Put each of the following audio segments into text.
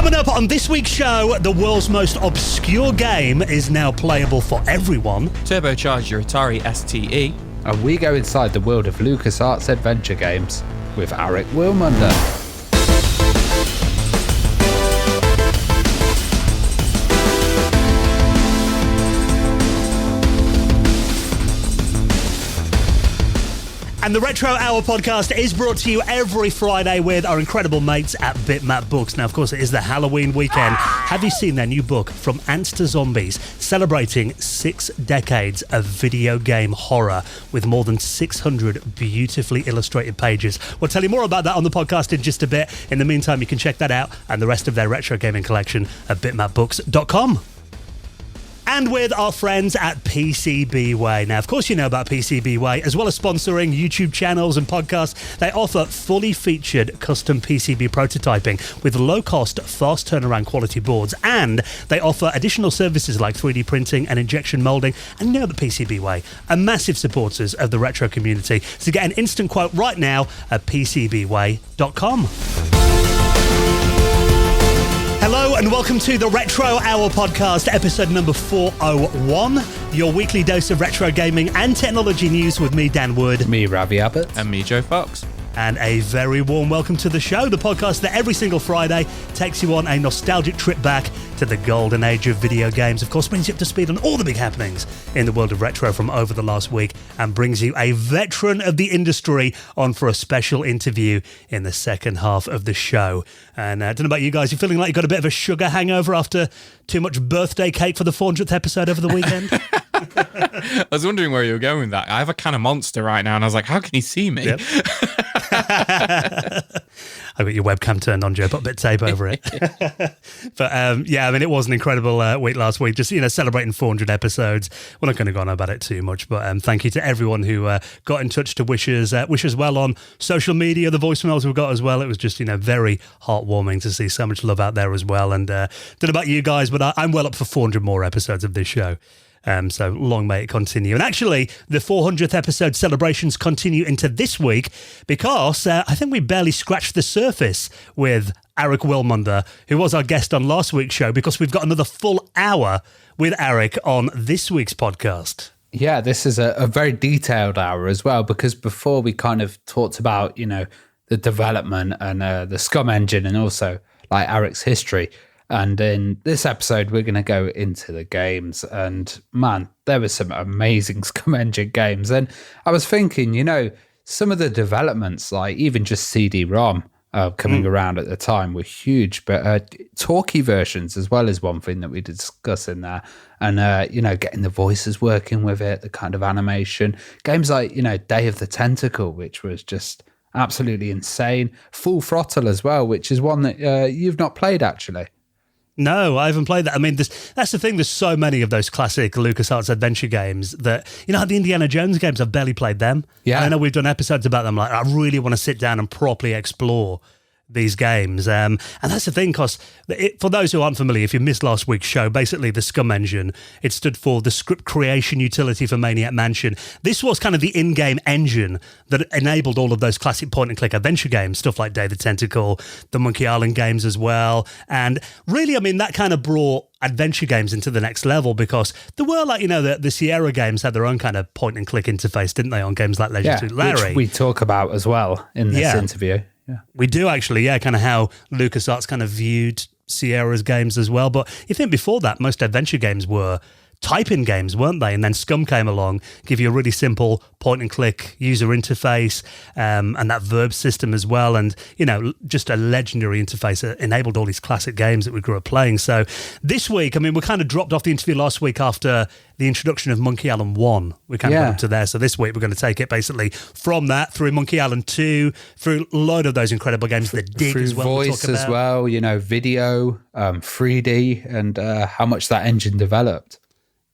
Coming up on this week's show, the world's most obscure game is now playable for everyone. Turbocharge your Atari STE. And we go inside the world of LucasArts adventure games with Aric Wilmunder. And the Retro Hour podcast is brought to you every Friday with our incredible mates at Bitmap Books. Now, of course, it is the Halloween weekend. Have you seen their new book, From Ants to Zombies, celebrating 6 decades of video game horror with more than 600 beautifully illustrated pages? We'll tell you more about that on the podcast in just a bit. In the meantime, you can check that out and the rest of their retro gaming collection at bitmapbooks.com. And with our friends at PCBWay. Now, of course, you know about PCBWay. As well as sponsoring YouTube channels and podcasts, they offer fully featured custom PCB prototyping with low-cost, fast turnaround quality boards. And they offer additional services like 3D printing and injection molding. And you know that PCBWay are massive supporters of the retro community. So get an instant quote right now at PCBWay.com. Hello and welcome to the Retro Hour podcast, episode number 401, your weekly dose of retro gaming and technology news with me, Dan Wood. Me, Ravi Abbott. And me, Joe Fox. And a very warm welcome to the show, the podcast that every single Friday takes you on a nostalgic trip back to the golden age of video games. Of course, brings you up to speed on all the big happenings in the world of retro from over the last week and brings you a veteran of the industry on for a special interview in the second half of the show. And I don't know about you guys, you feeling like you got a bit of a sugar hangover after too much birthday cake for the 400th episode over the weekend? I was wondering where you were going with that. I have a can of Monster right now, and I was like, how can he see me? Yep. I've got your webcam turned on, Joe. Put a bit of tape over it. But yeah, I mean, it was an incredible week last week. Just, celebrating 400 episodes. We're not going to go on about it too much, but thank you to everyone who got in touch to wish us well on social media. The voicemails we've got as well. It was just, very heartwarming to see so much love out there as well. And don't know about you guys, but I'm well up for 400 more episodes of this show. So long may it continue. And actually, the 400th episode celebrations continue into this week because I think we barely scratched the surface with Aric Wilmunder, who was our guest on last week's show, because we've got another full hour with Aric on this week's podcast. Yeah, this is a very detailed hour as well, because before we kind of talked about, the development and the SCUMM Engine and also like Aric's history. And in this episode, we're going to go into the games. And man, there were some amazing SCUMM Engine games. And I was thinking, some of the developments, like even just CD-ROM coming around at the time, were huge. But talkie versions as well is one thing that we discuss in there. And, getting the voices working with it, the kind of animation. Games like, Day of the Tentacle, which was just absolutely insane. Full Throttle as well, which is one that you've not played, actually. No, I haven't played that. I mean, that's the thing. There's so many of those classic LucasArts adventure games that, the Indiana Jones games, I've barely played them. Yeah. And I know we've done episodes about them. Like, I really want to sit down and properly explore these games. And that's the thing, because for those who aren't familiar, if you missed last week's show, basically the SCUMM Engine, it stood for the script creation utility for Maniac Mansion. This was kind of the in-game engine that enabled all of those classic point-and-click adventure games, stuff like Day of the Tentacle, the Monkey Island games as well. And really, I mean, that kind of brought adventure games into the next level, because there were the Sierra games had their own kind of point-and-click interface, didn't they, on games like Leisure Suit Larry? Which we talk about as well in this interview. Yeah. We do actually, kind of how LucasArts kind of viewed Sierra's games as well. But you think before that, most adventure games were type-in games, weren't they? And then SCUMM came along, give you a really simple point-and-click user interface and that verb system as well. And, just a legendary interface that enabled all these classic games that we grew up playing. So this week, I mean, we kind of dropped off the interview last week after the introduction of Monkey Island 1. We kind of got up to there. So this week, we're going to take it basically from that through Monkey Island 2, through a load of those incredible games, the Dig through as well. Voice as well, video, 3D, and how much that engine developed.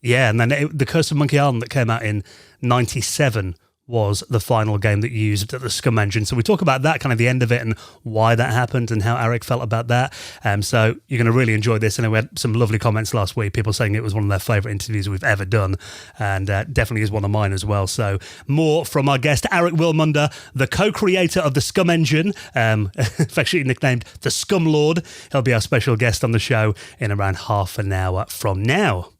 Yeah, and then the Curse of Monkey Island that came out in 97 was the final game that used the SCUMM Engine. So we talk about that, kind of the end of it and why that happened and how Aric felt about that. So you're going to really enjoy this. And we had some lovely comments last week, people saying it was one of their favourite interviews we've ever done, and definitely is one of mine as well. So more from our guest, Aric Wilmunder, the co-creator of the SCUMM Engine, affectionately nicknamed the Scum Lord. He'll be our special guest on the show in around half an hour from now.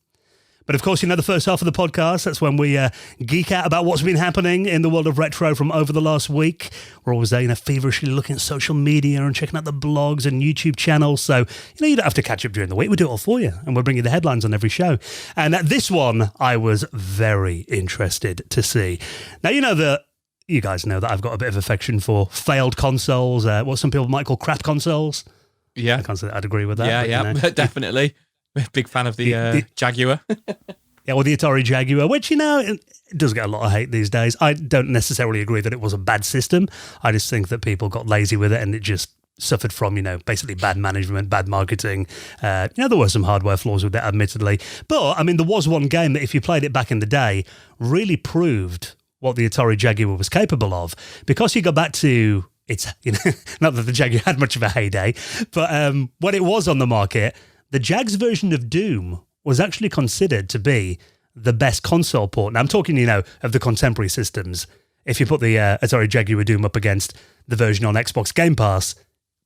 But of course, the first half of the podcast, that's when we geek out about what's been happening in the world of retro from over the last week. We're always there, feverishly looking at social media and checking out the blogs and YouTube channels. So, you don't have to catch up during the week. We do it all for you, and we'll bring you the headlines on every show. And this one, I was very interested to see. Now, you guys know that I've got a bit of affection for failed consoles, what some people might call crap consoles. Yeah. I can't say that I'd agree with that. Yeah, definitely. Big fan of the Jaguar. Yeah, well, the Atari Jaguar, which, it does get a lot of hate these days. I don't necessarily agree that it was a bad system. I just think that people got lazy with it and it just suffered from, basically bad management, bad marketing. There were some hardware flaws with it, admittedly. But, there was one game that if you played it back in the day, really proved what the Atari Jaguar was capable of. Because you go back to... It's, not that the Jaguar had much of a heyday, but when it was on the market... The Jag's version of Doom was actually considered to be the best console port. Now, I'm talking, of the contemporary systems. If you put the Atari Jaguar Doom up against the version on Xbox Game Pass,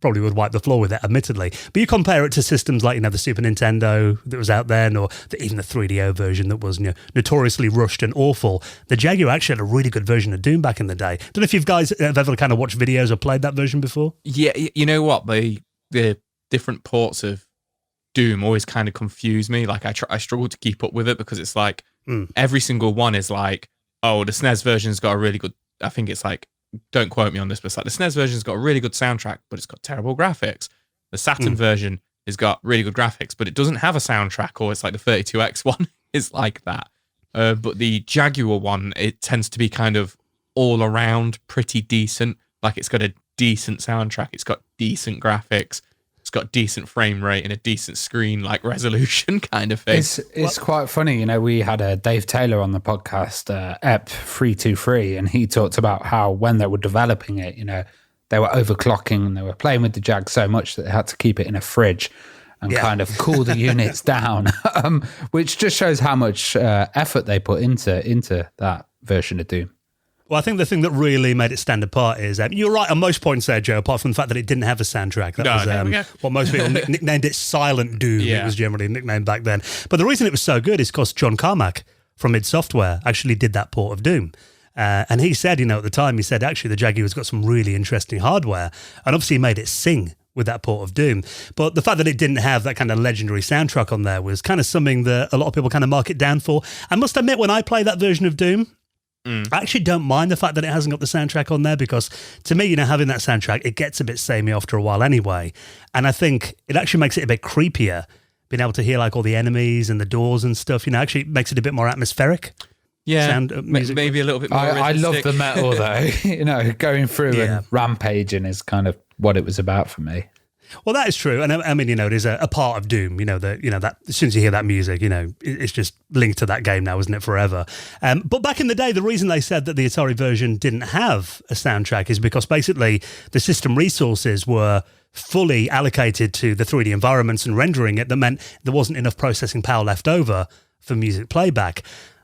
probably would wipe the floor with it, admittedly. But you compare it to systems like, the Super Nintendo that was out then, or even the 3DO version that was notoriously rushed and awful. The Jaguar actually had a really good version of Doom back in the day. Don't know if you guys have ever kind of watched videos or played that version before? Yeah, you know what? The different ports of Doom always kind of confuse me. Like I struggle to keep up with it because it's like every single one is like, oh, the SNES version's got a really good, I think it's like, don't quote me on this, but it's like the SNES version's got a really good soundtrack, but it's got terrible graphics. The Saturn version has got really good graphics, but it doesn't have a soundtrack, or it's like the 32X one is like that. But the Jaguar one, it tends to be kind of all around pretty decent. Like it's got a decent soundtrack, it's got decent graphics, it's got decent frame rate and a decent screen like resolution kind of thing. It's quite funny, we had Dave Taylor on the podcast, EP401, and he talked about how when they were developing it, they were overclocking and they were playing with the Jag so much that they had to keep it in a fridge and kind of cool the units down, which just shows how much effort they put into that version of Doom. Well, I think the thing that really made it stand apart is, you're right on most points there, Joe, apart from the fact that it didn't have a soundtrack. That was what most people nicknamed it Silent Doom. Yeah. It was generally nicknamed back then. But the reason it was so good is because John Carmack from id Software actually did that port of Doom. And he said, at the time, he said, actually, the Jaguar's got some really interesting hardware. And obviously he made it sing with that port of Doom. But the fact that it didn't have that kind of legendary soundtrack on there was kind of something that a lot of people kind of mark it down for. I must admit, when I play that version of Doom, I actually don't mind the fact that it hasn't got the soundtrack on there, because to me, having that soundtrack, it gets a bit samey after a while anyway. And I think it actually makes it a bit creepier, being able to hear like all the enemies and the doors and stuff, actually makes it a bit more atmospheric. Yeah, sound, music. Maybe a little bit more I love the metal though, going through and rampaging is kind of what it was about for me. Well, that is true, and I mean, it is a part of Doom. That as soon as you hear that music, it's just linked to that game now, isn't it? Forever. But back in the day, the reason they said that the Atari version didn't have a soundtrack is because basically the system resources were fully allocated to the 3D environments and rendering it. That meant there wasn't enough processing power left over for music playback.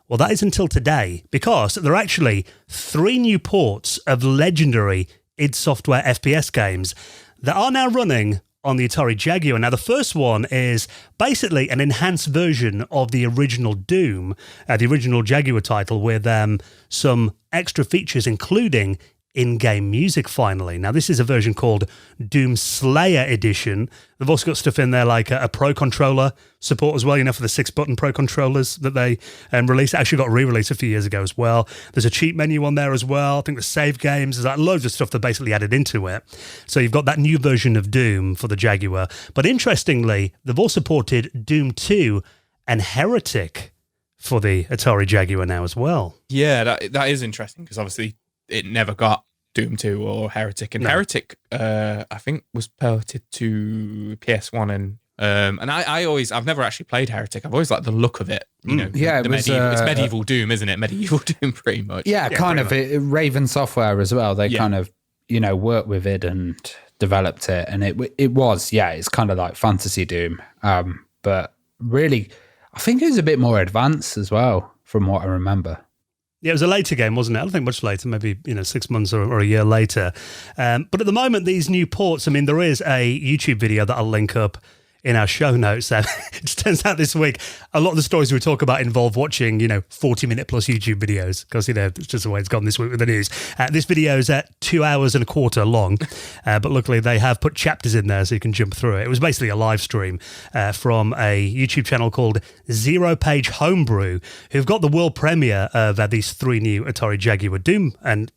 Well, that is until today, because there are actually 3 new ports of legendary id Software FPS games that are now running on the Atari Jaguar. Now, the first one is basically an enhanced version of the original Doom, the original Jaguar title, with some extra features, including in-game music, finally. Now, this is a version called Doom Slayer Edition. They've also got stuff in there like a Pro Controller support as well, for the 6-button Pro Controllers that they released. It actually got re-released a few years ago as well. There's a cheat menu on there as well. I think the save games, there's like loads of stuff that basically added into it. So you've got that new version of Doom for the Jaguar. But interestingly, they've also ported Doom 2 and Heretic for the Atari Jaguar now as well. Yeah, that is interesting, because obviously it never got Doom 2 or Heretic. And Heretic, I think, was ported to PS1 and And I've never actually played Heretic. I've always liked the look of it. You know, it's medieval Doom, isn't it? Medieval Doom, pretty much. Yeah, kind of. Raven Software as well. They kind of, worked with it and developed it, and it's kind of like fantasy Doom. But really, I think it was a bit more advanced as well, from what I remember. Yeah, it was a later game, wasn't it? I don't think much later, maybe 6 months or a year later. But at the moment, these new ports, I mean, there is a YouTube video that I'll link up in our show notes. It just turns out this week, a lot of the stories we talk about involve watching, 40-minute plus YouTube videos, because, it's just the way it's gone this week with the news. This video is at 2 hours and a quarter long, but luckily they have put chapters in there so you can jump through it. It was basically a live stream from a YouTube channel called Zero Page Homebrew, who've got the world premiere of these 3 new Atari Jaguar Doom and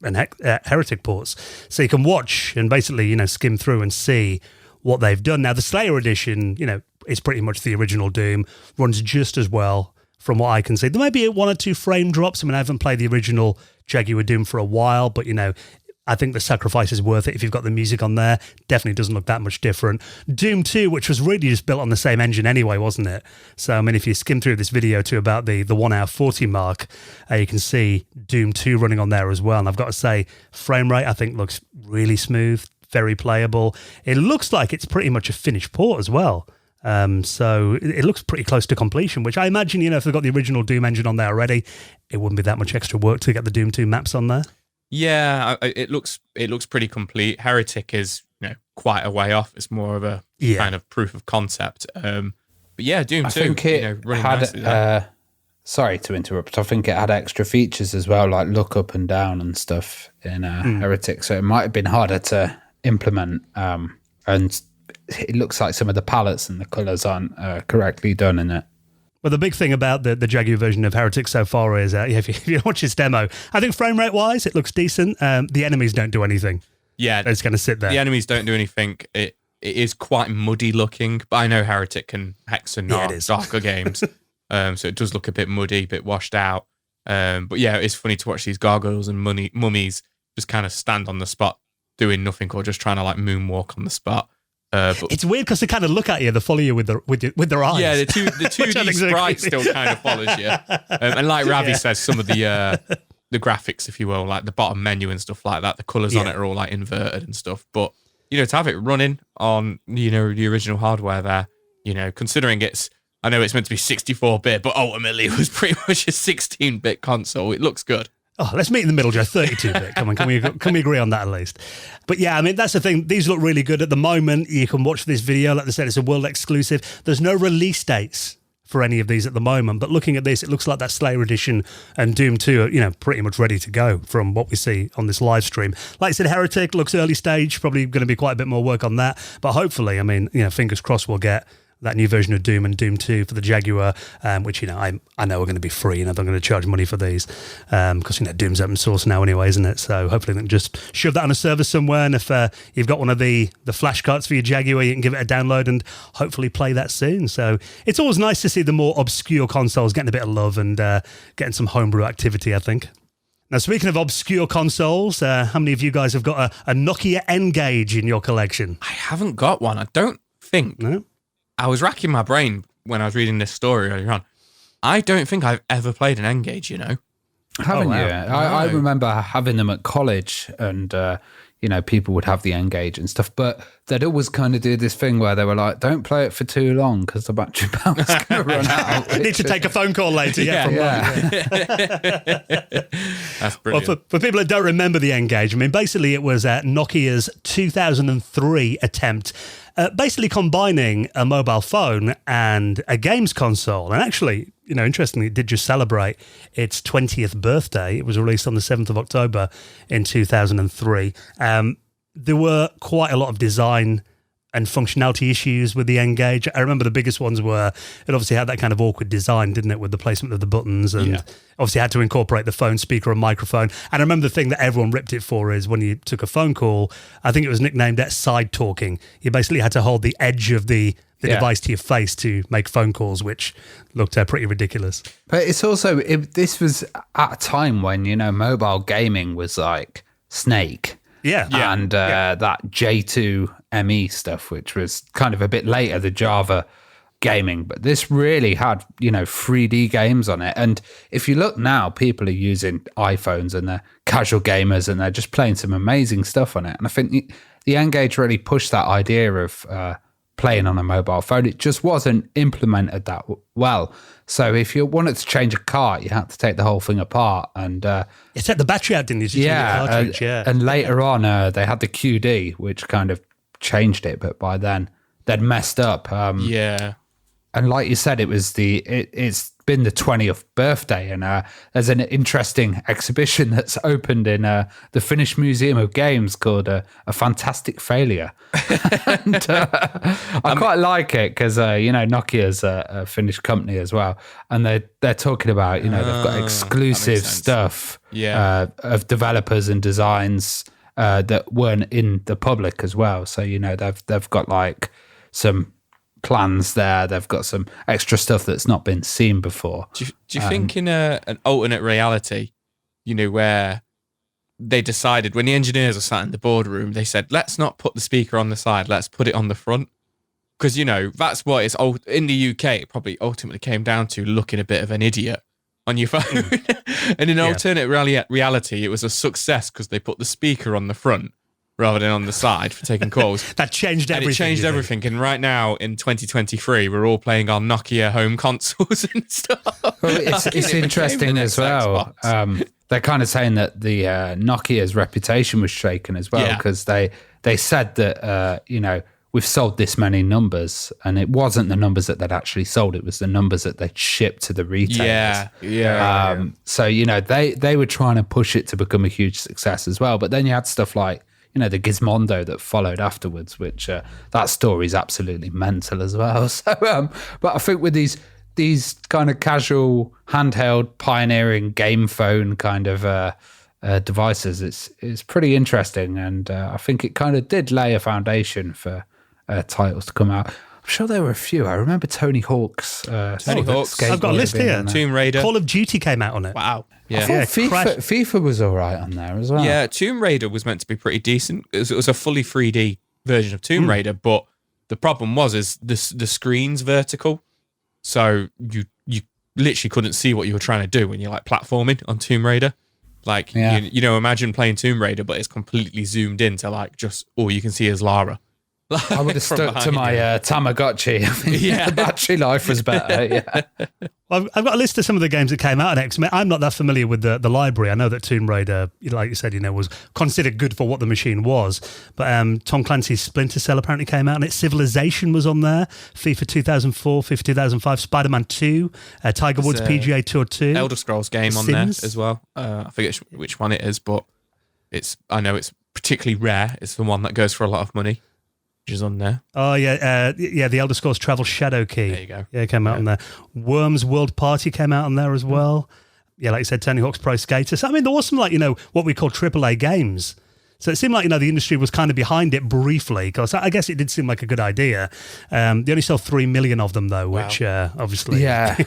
Heretic ports. So you can watch and basically, skim through and see what they've done. Now, the Slayer edition, is pretty much the original Doom, runs just as well from what I can see. There may be 1 or 2 frame drops. I mean, I haven't played the original Jaguar Doom for a while, but, I think the sacrifice is worth it if you've got the music on there. Definitely doesn't look that much different. Doom 2, which was really just built on the same engine anyway, wasn't it? So, I mean, if you skim through this video to about the 1 hour 40 mark, you can see Doom 2 running on there as well. And I've got to say, frame rate, I think, looks really smooth, very playable. It looks like it's pretty much a finished port as well. So it looks pretty close to completion, which I imagine, if they've got the original Doom engine on there already, it wouldn't be that much extra work to get the Doom 2 maps on there. Yeah, it looks pretty complete. Heretic is quite a way off. It's more of a kind of proof of concept. But yeah, Doom 2. I think it had. Sorry to interrupt. I think it had extra features as well, like look up and down and stuff in Heretic. So it might have been harder to implement. And it looks like some of the palettes and the colours aren't correctly done in it. Well, the big thing about the Jaguar version of Heretic so far is, if you watch this demo, I think frame rate wise, it looks decent. The enemies don't do anything. Yeah. They're just going to sit there. The enemies don't do anything. It is quite muddy looking, but I know Heretic can hex and darker games. So it does look a bit muddy, a bit washed out. But yeah, it's funny to watch these gargoyles and mummies just kind of stand on the spot doing nothing, or just trying to like moonwalk on the spot. But it's weird because they kind of look at you, they follow you with their eyes. Yeah, the 2D sprite still kind of follows you. And like Ravi says, some of the graphics, if you will, like the bottom menu and stuff like that, the colours on it are all like inverted and stuff. But, to have it running on, the original hardware there, considering I know it's meant to be 64-bit, but ultimately it was pretty much a 16-bit console. It looks good. Oh, let's meet in the middle, Joe. 32-bit. Come on, can we agree on that at least? But yeah, I mean, that's the thing. These look really good. At the moment, you can watch this video. Like I said, it's a world exclusive. There's no release dates for any of these at the moment. But looking at this, it looks like that Slayer edition and Doom 2 are, pretty much ready to go from what we see on this live stream. Like I said, Heretic looks early stage. Probably going to be quite a bit more work on that. But hopefully, I mean, fingers crossed we'll get that new version of Doom and Doom 2 for the Jaguar, which, I know are going to be free, and they're going to charge money for these because, Doom's open source now anyway, isn't it? So hopefully they can just shove that on a server somewhere, and if you've got one of the flash cards for your Jaguar, you can give it a download and hopefully play that soon. So it's always nice to see the more obscure consoles getting a bit of love and getting some homebrew activity, I think. Now, speaking of obscure consoles, how many of you guys have got a Nokia N-Gage in your collection? I haven't got one. I don't think. No? I was racking my brain when I was reading this story earlier on. I don't think I've ever played an N-Gage, Haven't you? No. I remember having them at college, and people would have the N-Gage and stuff, but they'd always kind of do this thing where they were like, don't play it for too long because the battery power's going to run out. Need to take a phone call later. That's brilliant. Well, for people that don't remember the N-Gage, I mean, basically it was Nokia's 2003 attempt basically combining a mobile phone and a games console. And actually, interestingly, it did just celebrate its 20th birthday. It was released on the 7th of October in 2003. There were quite a lot of design and functionality issues with the N-Gage. I remember the biggest ones were, it obviously had that kind of awkward design, didn't it, with the placement of the buttons, and obviously had to incorporate the phone speaker and microphone. And I remember the thing that everyone ripped it for is when you took a phone call, I think it was nicknamed side talking. You basically had to hold the edge of the device to your face to make phone calls, which looked pretty ridiculous. But it's also, this was at a time when, mobile gaming was like Snake. Yeah. And that J2 ME stuff, which was kind of a bit later, the Java gaming. But this really had, 3D games on it. And if you look now, people are using iPhones and they're casual gamers and they're just playing some amazing stuff on it. And I think the N-Gage really pushed that idea of playing on a mobile phone. It just wasn't implemented that well. So if you wanted to change a cart, you had to take the whole thing apart. And you set the battery out, didn't you? And later on, they had the QD, which kind of changed it. But by then, they'd messed up. And like you said, it's been the 20th birthday, and there's an interesting exhibition that's opened in the Finnish Museum of Games called A Fantastic Failure. And I quite like it because, Nokia's a Finnish company as well, and they're talking about, they've got exclusive stuff of developers and designs that weren't in the public as well. So, they've got like some plans there. They've got some extra stuff that's not been seen before. Do you think in an alternate reality, where they decided when the engineers are sat in the boardroom, they said, let's not put the speaker on the side, let's put it on the front. Because, that's what it's in the UK, it probably ultimately came down to looking a bit of an idiot on your phone. And in alternate reality, it was a success because they put the speaker on the front rather than on the side for taking calls. That changed everything. And it changed everything. And right now, in 2023, we're all playing our Nokia home consoles and stuff. Well, it's interesting as well. They're kind of saying that the Nokia's reputation was shaken as well because they said that, we've sold this many numbers, and it wasn't the numbers that they'd actually sold. It was the numbers that they'd shipped to the retailers. So, they were trying to push it to become a huge success as well. But then you had stuff like, the Gizmondo that followed afterwards, which that story is absolutely mental as well. So, but I think with these kind of casual, handheld, pioneering game phone kind of devices, it's pretty interesting, and I think it kind of did lay a foundation for titles to come out. I'm sure there were a few. I remember Tony Hawk's. I've got a list here. Tomb Raider. Call of Duty came out on it. Wow. Yeah. I thought FIFA was all right on there as well. Yeah, Tomb Raider was meant to be pretty decent. It was a fully 3D version of Tomb Raider, but the problem was the screen's vertical, so you literally couldn't see what you were trying to do when you're like platforming on Tomb Raider. Like, imagine playing Tomb Raider, but it's completely zoomed in to like just all you can see is Lara. I would have stuck to my Tamagotchi. I think the battery life was better. Well, I've got a list of some of the games that came out on X. I'm not that familiar with the library. I know that Tomb Raider, like you said, was considered good for what the machine was. But Tom Clancy's Splinter Cell apparently came out on it. Civilization was on there. FIFA 2004, FIFA 2005, Spider-Man 2, Tiger Woods PGA Tour 2. Elder Scrolls game on there as well. I forget which one it is, but I know it's particularly rare. It's the one that goes for a lot of money. Is on there. Oh yeah, the Elder Scrolls Travel Shadow Key. There you go. Yeah, it came out on there. Worms World Party came out on there as well. Yeah, like you said, Tony Hawk's Pro Skater. So there was some what we call AAA games. So it seemed like the industry was kind of behind it briefly, because I guess it did seem like a good idea. They only sold 3 million of them though, which obviously yeah.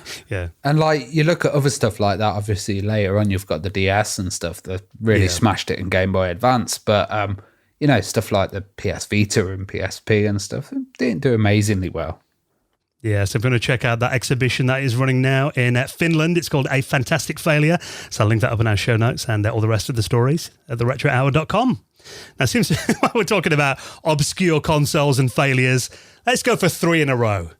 And like you look at other stuff like that. Obviously later on you've got the DS and stuff that really smashed it in Game Boy Advance, but. Stuff like the PS Vita and PSP and stuff didn't do amazingly well. Yeah, so if you want to check out that exhibition that is running now in Finland, it's called A Fantastic Failure. So I'll link that up in our show notes and all the rest of the stories at theretrohour.com. Now, since we're talking about obscure consoles and failures, let's go for 3 in a row.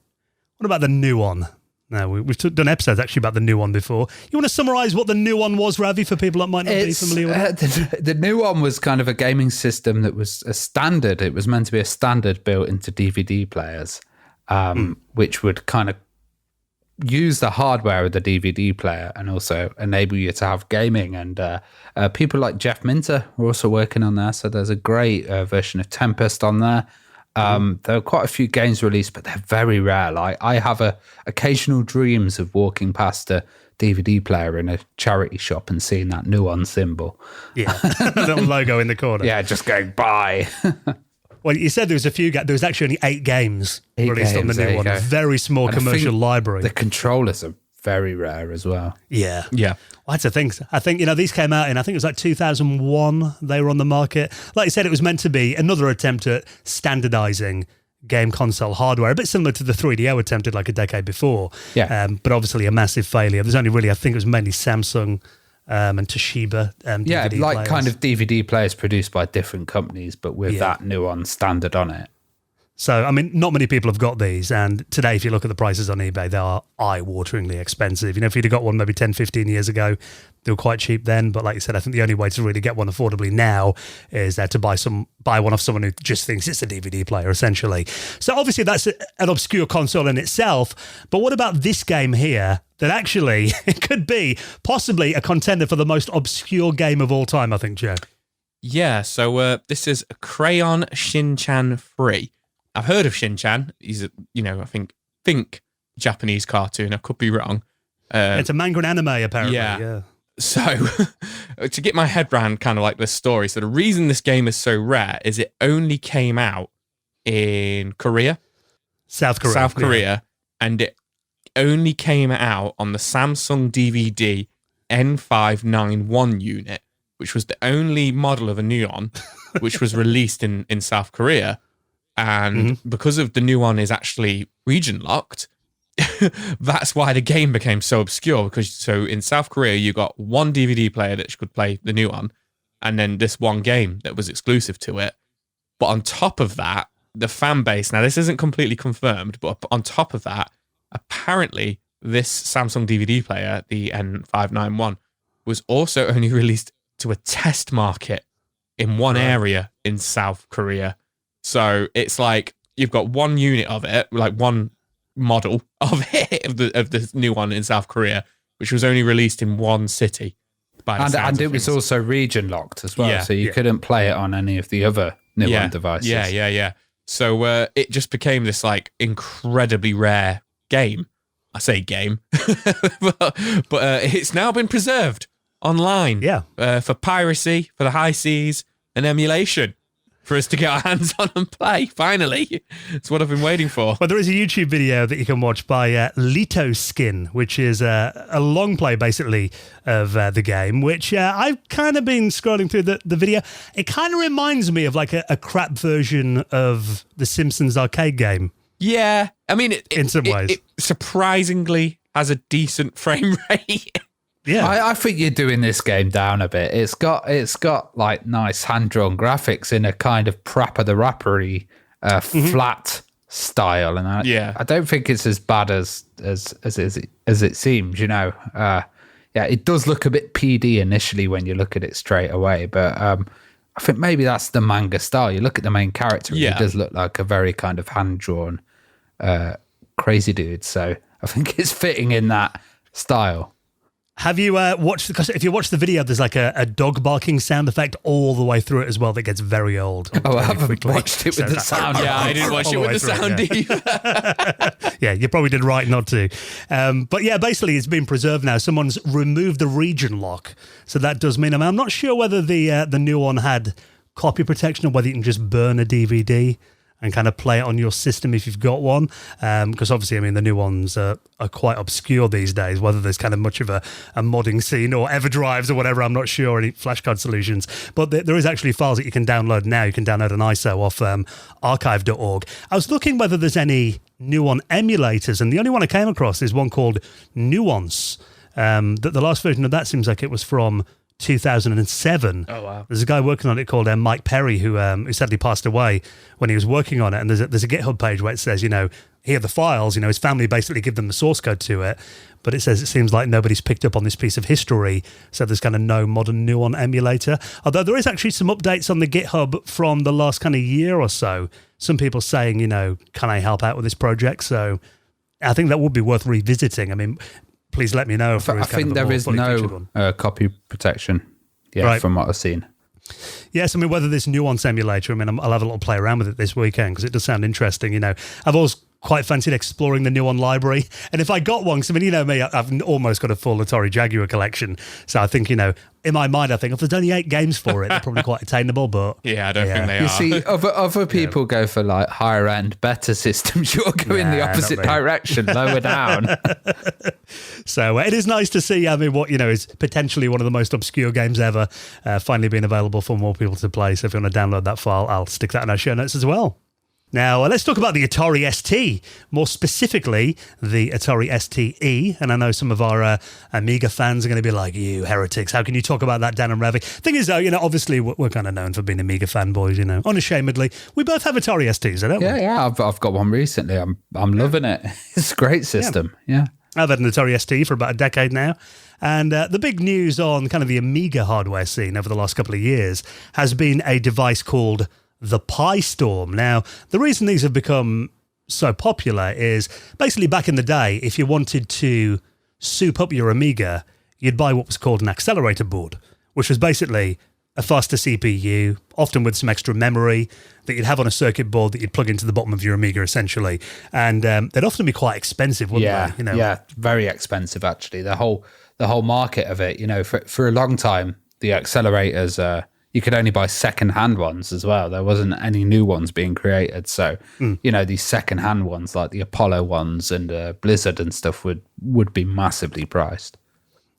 What about the new one? Now, we've done episodes actually about the new one before. You want to summarise what the new one was, Ravi, for people that might not be familiar with it? The new one was kind of a gaming system that was a standard. It was meant to be a standard built into DVD players, which would kind of use the hardware of the DVD player and also enable you to have gaming. And people like Jeff Minter were also working on there. So there's a great version of Tempest on there. There are quite a few games released, but they're very rare. Like I have occasional dreams of walking past a DVD player in a charity shop and seeing that Nuon symbol. Yeah, little logo in the corner. Yeah, just going by. Well, you said there was a few. There was actually only 8 games released on the new one. A very small commercial library. The controllers are very rare as well. Yeah. Yeah. Well, that's the thing. I think, these came out in, I think it was like 2001, they were on the market. Like you said, it was meant to be another attempt at standardizing game console hardware, a bit similar to the 3DO attempted like a decade before. Yeah. But obviously a massive failure. There's only really, I think it was mainly Samsung and Toshiba DVD like players. kind of DVD players produced by different companies, but with that Nuon standard on it. So, I mean, not many people have got these. And today, if you look at the prices on eBay, they are eye-wateringly expensive. If you'd have got one maybe 10, 15 years ago, they were quite cheap then. But like you said, I think the only way to really get one affordably now is to buy one off someone who just thinks it's a DVD player, essentially. So obviously, that's an obscure console in itself. But what about this game here that actually it could be possibly a contender for the most obscure game of all time, I think, Joe? Yeah, so this is Crayon Shin-Chan Free. I've heard of Shin-Chan. He's a, I think Japanese cartoon. I could be wrong. It's a manga and anime, apparently. Yeah. So, to get my head around kind of like this story, so the reason this game is so rare is it only came out in Korea. South Korea. And it only came out on the Samsung DVD N591 unit, which was the only model of a Nuon which was released in South Korea. And because of the Nuon is actually region locked, that's why the game became so obscure. Because so in South Korea, you got one DVD player that could play the Nuon, and then this one game that was exclusive to it. But on top of that, the fan base, now this isn't completely confirmed, but on top of that, apparently this Samsung DVD player, the N591, was also only released to a test market in one area in South Korea. So it's like you've got one unit of it, like one model of it, of the new one in South Korea, which was only released in one city. And it was also region locked as well, so you couldn't play it on any of the other Nuon devices. Yeah. So it just became this like incredibly rare game. I say game, but it's now been preserved online. For piracy, for the high seas, and emulation. For us to get our hands on and play, finally. It's what I've been waiting for. Well, there is a YouTube video that you can watch by Lito Skin, which is a long play, basically, of the game, which I've kind of been scrolling through the video. It kind of reminds me of like a crap version of the Simpsons arcade game. Yeah. I mean, in some ways. It surprisingly has a decent frame rate. Yeah, I think you're doing this game down a bit. It's got like nice hand-drawn graphics in a kind of Prappa the Rappery flat style, and I don't think it's as bad as it seems. It does look a bit PD initially when you look at it straight away, but I think maybe that's the manga style. You look at the main character, and he does look like a very kind of hand-drawn crazy dude. So I think it's fitting in that style. Have you watched, because if you watch the video, there's like a dog barking sound effect all the way through it as well that gets very old. I haven't watched it with the sound. Yeah, I didn't watch it with the sound either. Yeah, you probably did right not to. But yeah, basically it's been preserved now. Someone's removed the region lock. So that does mean, I'm not sure whether the new one had copy protection or whether you can just burn a DVD and kind of play it on your system if you've got one. Because obviously, the new ones are quite obscure these days, whether there's kind of much of a modding scene or EverDrives or whatever, I'm not sure, any flashcard solutions. But there is actually files that you can download now. You can download an ISO off archive.org. I was looking whether there's any Nuon emulators, and the only one I came across is one called Nuance. The last version of that seems like it was from 2007. Oh wow! There's a guy working on it called Mike Perry who sadly passed away when he was working on it. And there's a GitHub page where it says, here are the files. His family basically give them the source code to it, but it says it seems like nobody's picked up on this piece of history. So there's kind of no modern Nuon emulator. Although there is actually some updates on the GitHub from the last kind of year or so. Some people saying, can I help out with this project? So I think that would be worth revisiting. Please let me know if there is. I think there is no copy protection. Yeah, from what I've seen. Yes, whether this Nuance emulator, I'll have a little play around with it this weekend because it does sound interesting. I've always quite fancied exploring the Nuon library, and if I got one, because me, I've almost got a full Atari Jaguar collection. So I think in my mind, I think if there's only 8 games for it, they're probably quite attainable. But yeah, I don't think they you are. see, other people go for like higher end, better systems. You're going the opposite direction, lower down. So it is nice to see. I mean, what is potentially one of the most obscure games ever, finally being available for more people to play. So if you want to download that file, I'll stick that in our show notes as well. Now, let's talk about the Atari ST, more specifically, the Atari ST-E. And I know some of our Amiga fans are going to be like, you heretics, how can you talk about that, Dan and Ravi? Thing is, though, obviously we're kind of known for being Amiga fanboys, unashamedly. We both have Atari STs, don't we? Yeah, I've got one recently. I'm loving it. It's a great system, yeah. I've had an Atari ST for about a decade now. And the big news on kind of the Amiga hardware scene over the last couple of years has been a device called the Pi Storm. Now, the reason these have become so popular is basically back in the day, if you wanted to soup up your Amiga, you'd buy what was called an accelerator board, which was basically a faster CPU, often with some extra memory that you'd have on a circuit board that you'd plug into the bottom of your Amiga, essentially. And they'd often be quite expensive, wouldn't they? Yeah, very expensive, actually. The whole market of it, for a long time, the accelerators... you could only buy second-hand ones as well. There wasn't any new ones being created. So, these second-hand ones, like the Apollo ones and Blizzard and stuff, would be massively priced.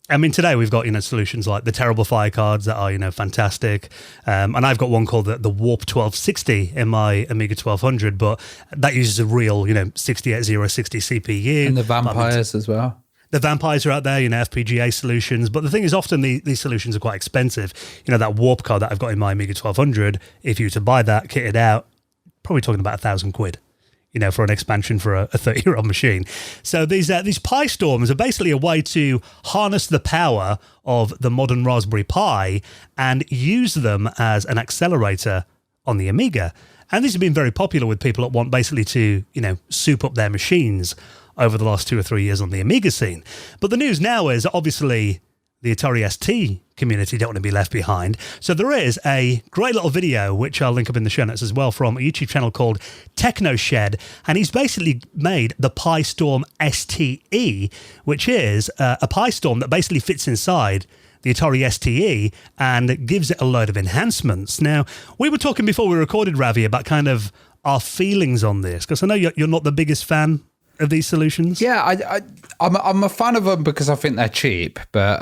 I mean, today we've got, solutions like the Terrible Fire cards that are, fantastic. And I've got one called the Warp 1260 in my Amiga 1200, but that uses a real, 68060 CPU. And the Vampires as well. The Vampires are out there, FPGA solutions. But the thing is, often these solutions are quite expensive. That Warp card that I've got in my Amiga 1200, if you were to buy that, kit it out, probably talking about £1,000, for an expansion for a 30-year-old machine. So these Pi Storms are basically a way to harness the power of the modern Raspberry Pi and use them as an accelerator on the Amiga. And these have been very popular with people that want basically to, soup up their machines over the last 2 or 3 years on the Amiga scene. But the news now is obviously the Atari ST community don't want to be left behind. So there is a great little video, which I'll link up in the show notes as well, from a YouTube channel called TechnoShed. And he's basically made the Pi Storm STE, which is a Pi Storm that basically fits inside the Atari STE and gives it a load of enhancements. Now, we were talking before we recorded, Ravi, about kind of our feelings on this, because I know you're not the biggest fan of these solutions. Yeah, I'm a fan of them because I think they're cheap, but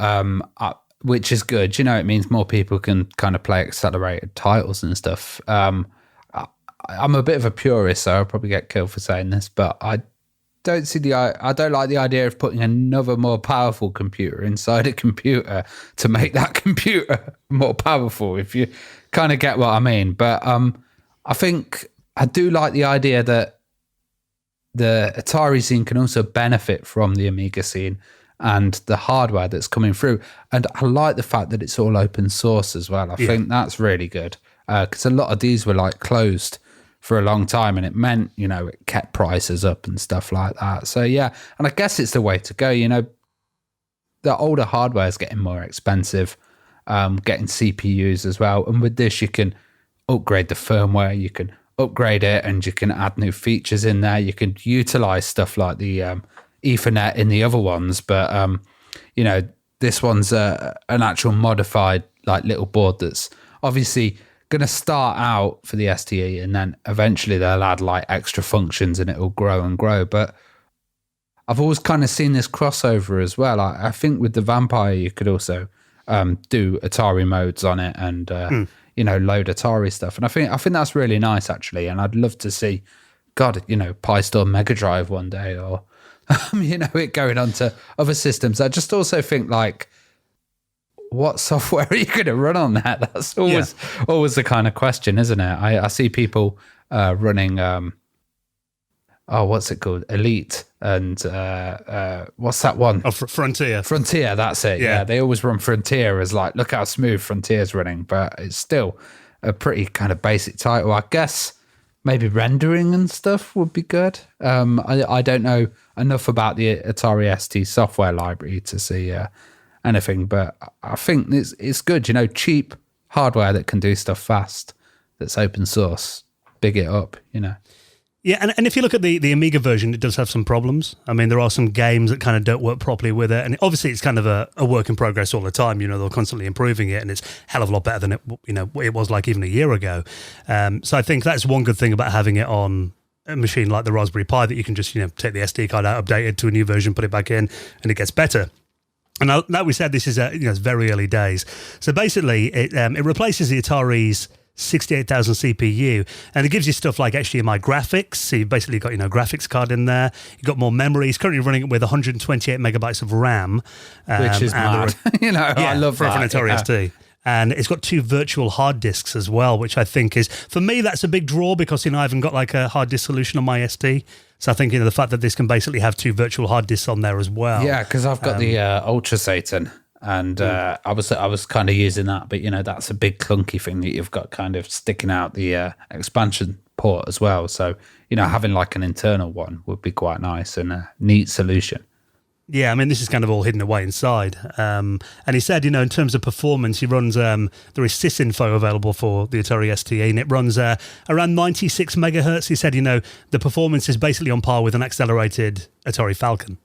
which is good. It means more people can kind of play accelerated titles and stuff. I'm a bit of a purist, so I'll probably get killed for saying this, but I don't like the idea of putting another more powerful computer inside a computer to make that computer more powerful, if you kind of get what I mean. But I think I do like the idea that the Atari scene can also benefit from the Amiga scene and the hardware that's coming through. And I like the fact that it's all open source as well. I think that's really good, because a lot of these were like closed for a long time, and it meant, it kept prices up and stuff like that. So yeah, and I guess it's the way to go. The older hardware is getting more expensive, getting CPUs as well. And with this, you can upgrade the firmware, you can upgrade it, and you can add new features in there. You can utilize stuff like the Ethernet in the other ones, but this one's an actual modified like little board that's obviously going to start out for the STE, and then eventually they'll add like extra functions and it'll grow and grow. But I've always kind of seen this crossover as well. I think with the Vampire, you could also do Atari modes on it and load Atari stuff. And I think that's really nice, actually. And I'd love to see, Pi Storm Mega Drive one day, or it going on to other systems. I just also think, like, what software are you going to run on that? That's always the kind of question, isn't it? I see people running, what's it called? Elite and what's that one? Oh, Frontier. Frontier, that's it. Yeah, they always run Frontier as like, look how smooth Frontier's running, but it's still a pretty kind of basic title. I guess maybe rendering and stuff would be good. I don't know enough about the Atari ST software library to see anything, but I think it's good, cheap hardware that can do stuff fast, that's open source, big it up, Yeah, and if you look at the Amiga version, it does have some problems. I mean, there are some games that kind of don't work properly with it, and obviously it's kind of a work in progress all the time. You know, they're constantly improving it, and it's a hell of a lot better than it was like even a year ago. So I think that's one good thing about having it on a machine like the Raspberry Pi, that you can just take the SD card out, update it to a new version, put it back in, and it gets better. And like we said, this is it's very early days. So basically, it replaces the Atari's 68,000 CPU, and it gives you stuff like HDMI graphics. So you've basically got graphics card in there. You've got more memory. It's currently running it with 128 megabytes of RAM, which is mad. I love for that. an Atari ST. And it's got 2 virtual hard disks as well, which I think is, for me, that's a big draw, because I haven't got like a hard disk solution on my ST. So I think the fact that this can basically have 2 virtual hard disks on there as well. Yeah, because I've got the Ultra Satan. And I was kind of using that, but that's a big clunky thing that you've got kind of sticking out the expansion port as well. So having like an internal one would be quite nice and a neat solution. Yeah, I mean, this is kind of all hidden away inside. And he said, in terms of performance, he runs, there is sysinfo available for the Atari ST, and it runs around 96 megahertz. He said, the performance is basically on par with an accelerated Atari Falcon.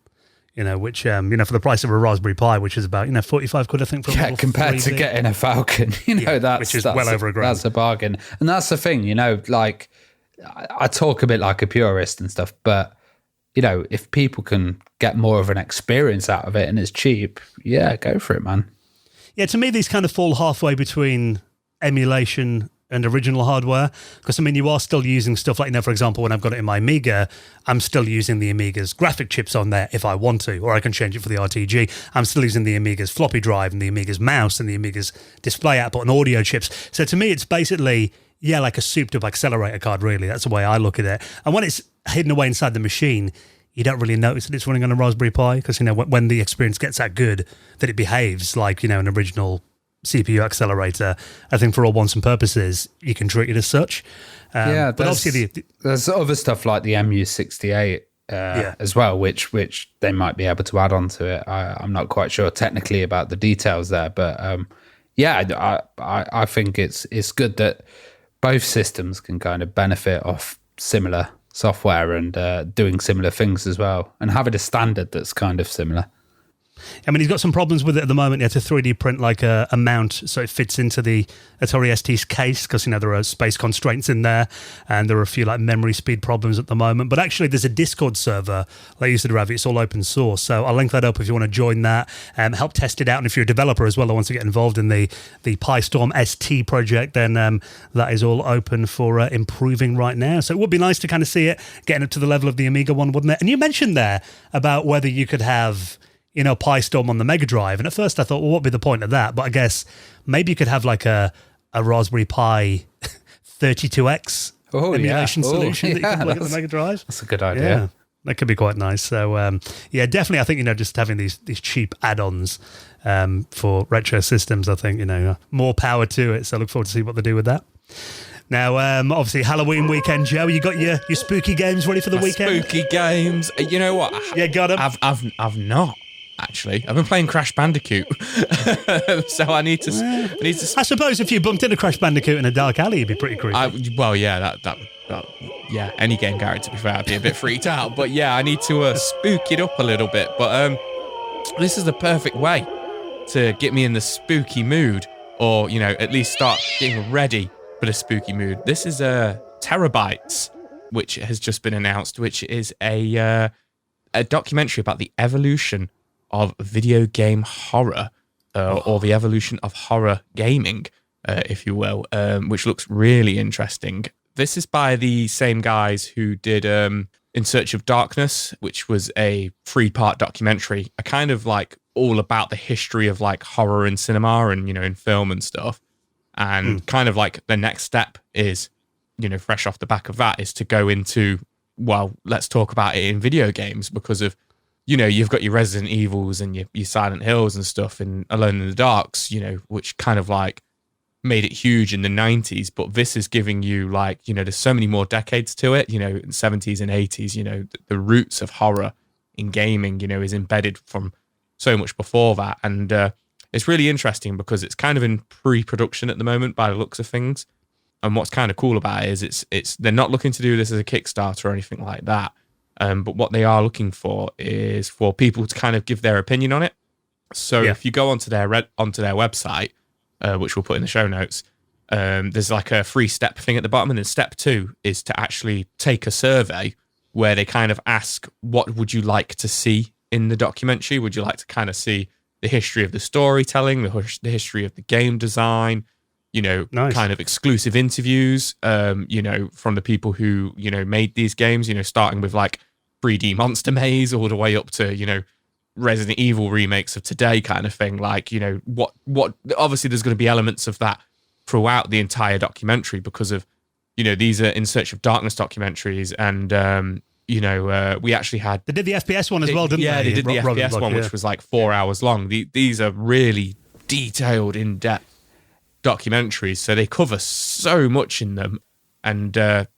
Which, for the price of a Raspberry Pi, which is about, 45 quid, I think. For compared to getting a Falcon, which is well over a grand. That's a bargain. And that's the thing, like, I talk a bit like a purist and stuff, but, if people can get more of an experience out of it and it's cheap, yeah, go for it, man. Yeah, to me, these kind of fall halfway between emulation and original hardware, because you are still using stuff like, for example, when I've got it in my Amiga, I'm still using the Amiga's graphic chips on there if I want to, or I can change it for the RTG. I'm still using the Amiga's floppy drive and the Amiga's mouse and the Amiga's display output and audio chips. So to me, it's basically, like a souped up accelerator card, really. That's the way I look at it. And when it's hidden away inside the machine, you don't really notice that it's running on a Raspberry Pi, because, when the experience gets that good, that it behaves like, an original CPU accelerator. I think for all wants and purposes, you can treat it as such. But obviously there's other stuff like the MU68 as well, which they might be able to add on to it. I'm not quite sure technically about the details there, but I think it's good that both systems can kind of benefit off similar software and doing similar things as well, and having a standard that's kind of similar. I mean, he's got some problems with it at the moment. He had to 3D print like a mount so it fits into the Atari ST's case, because there are space constraints in there, and there are a few like memory speed problems at the moment. But actually, there's a Discord server like you used to have. It's all open source, so I'll link that up if you want to join that and help test it out. And if you're a developer as well that wants to get involved in the PyStorm ST project, then that is all open for improving right now. So it would be nice to kind of see it getting up to the level of the Amiga one, wouldn't it? And you mentioned there about whether you could have PyStorm on the Mega Drive. And at first I thought, well, what would be the point of that? But I guess maybe you could have like a Raspberry Pi 32X emulation solution that you could plug at the Mega Drive. That's a good idea. Yeah, that could be quite nice. So, definitely I think, just having these cheap add-ons for retro systems, I think, more power to it. So I look forward to see what they do with that. Now, obviously, Halloween weekend, Joe. You got your spooky games ready for the weekend? Spooky games. You know what? Yeah, got them. I've not. Actually, I've been playing Crash Bandicoot, so I need to. I suppose if you bumped into Crash Bandicoot in a dark alley, it'd be pretty creepy. Yeah, any game character, to be fair, I'd be a bit freaked out. But yeah, I need to spook it up a little bit. But this is the perfect way to get me in the spooky mood, or at least start getting ready for the spooky mood. This is Terabytes, which has just been announced, which is a documentary about the evolution of video game horror, or the evolution of horror gaming, if you will, which looks really interesting. This is by the same guys who did In Search of Darkness, which was a 3-part documentary, a kind of like all about the history of like horror in cinema and, in film and stuff. And kind of like the next step is, fresh off the back of that, is to go into, well, let's talk about it in video games, because of, you've got your Resident Evils and your Silent Hills and stuff, and Alone in the Darks, which kind of like made it huge in the 90s. But this is giving you like, there's so many more decades to it, in the 70s and 80s, the roots of horror in gaming, is embedded from so much before that. And it's really interesting because it's kind of in pre-production at the moment by the looks of things. And what's kind of cool about it is it's they're not looking to do this as a Kickstarter or anything like that. But what they are looking for is for people to kind of give their opinion on it. So if you go onto their website, which we'll put in the show notes, there's like a 3-step thing at the bottom, and then step 2 is to actually take a survey where they kind of ask, what would you like to see in the documentary? Would you like to kind of see the history of the storytelling, the history of the game design, kind of exclusive interviews, from the people who, made these games, starting with like 3D Monster Maze all the way up to, Resident Evil remakes of today kind of thing. Like, what obviously there's going to be elements of that throughout the entire documentary because of, these are In Search of Darkness documentaries. And, we actually had... They did the FPS one as well, didn't they? Yeah, they did the FPS one, which was like 4 hours long. These are really detailed, in-depth documentaries. So they cover so much in them. And, they're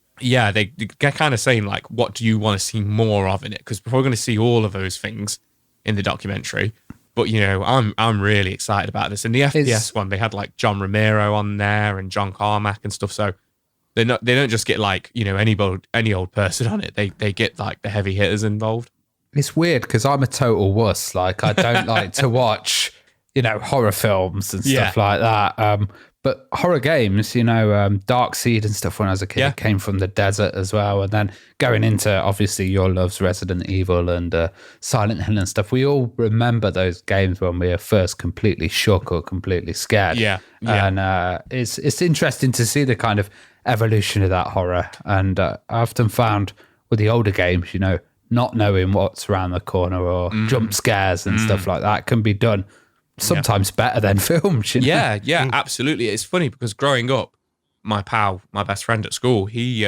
kind of saying, like, what do you want to see more of in it? Because we're going to see all of those things in the documentary. But, I'm really excited about this. And the FPS one, they had, like, John Romero on there and John Carmack and stuff. So they don't just get, like, any old person on it. They get, like, the heavy hitters involved. It's weird because I'm a total wuss. Like, I don't like to watch, horror films and stuff like that. But horror games, Darkseid and stuff when I was a kid came from the desert as well. And then going into, obviously, your loves, Resident Evil and Silent Hill and stuff, we all remember those games when we were first completely shook or completely scared. Yeah. And it's interesting to see the kind of evolution of that horror. And I often found with the older games, not knowing what's around the corner or jump scares and stuff like that can be done sometimes better than films. Yeah, absolutely. It's funny because growing up, my pal, my best friend at school, he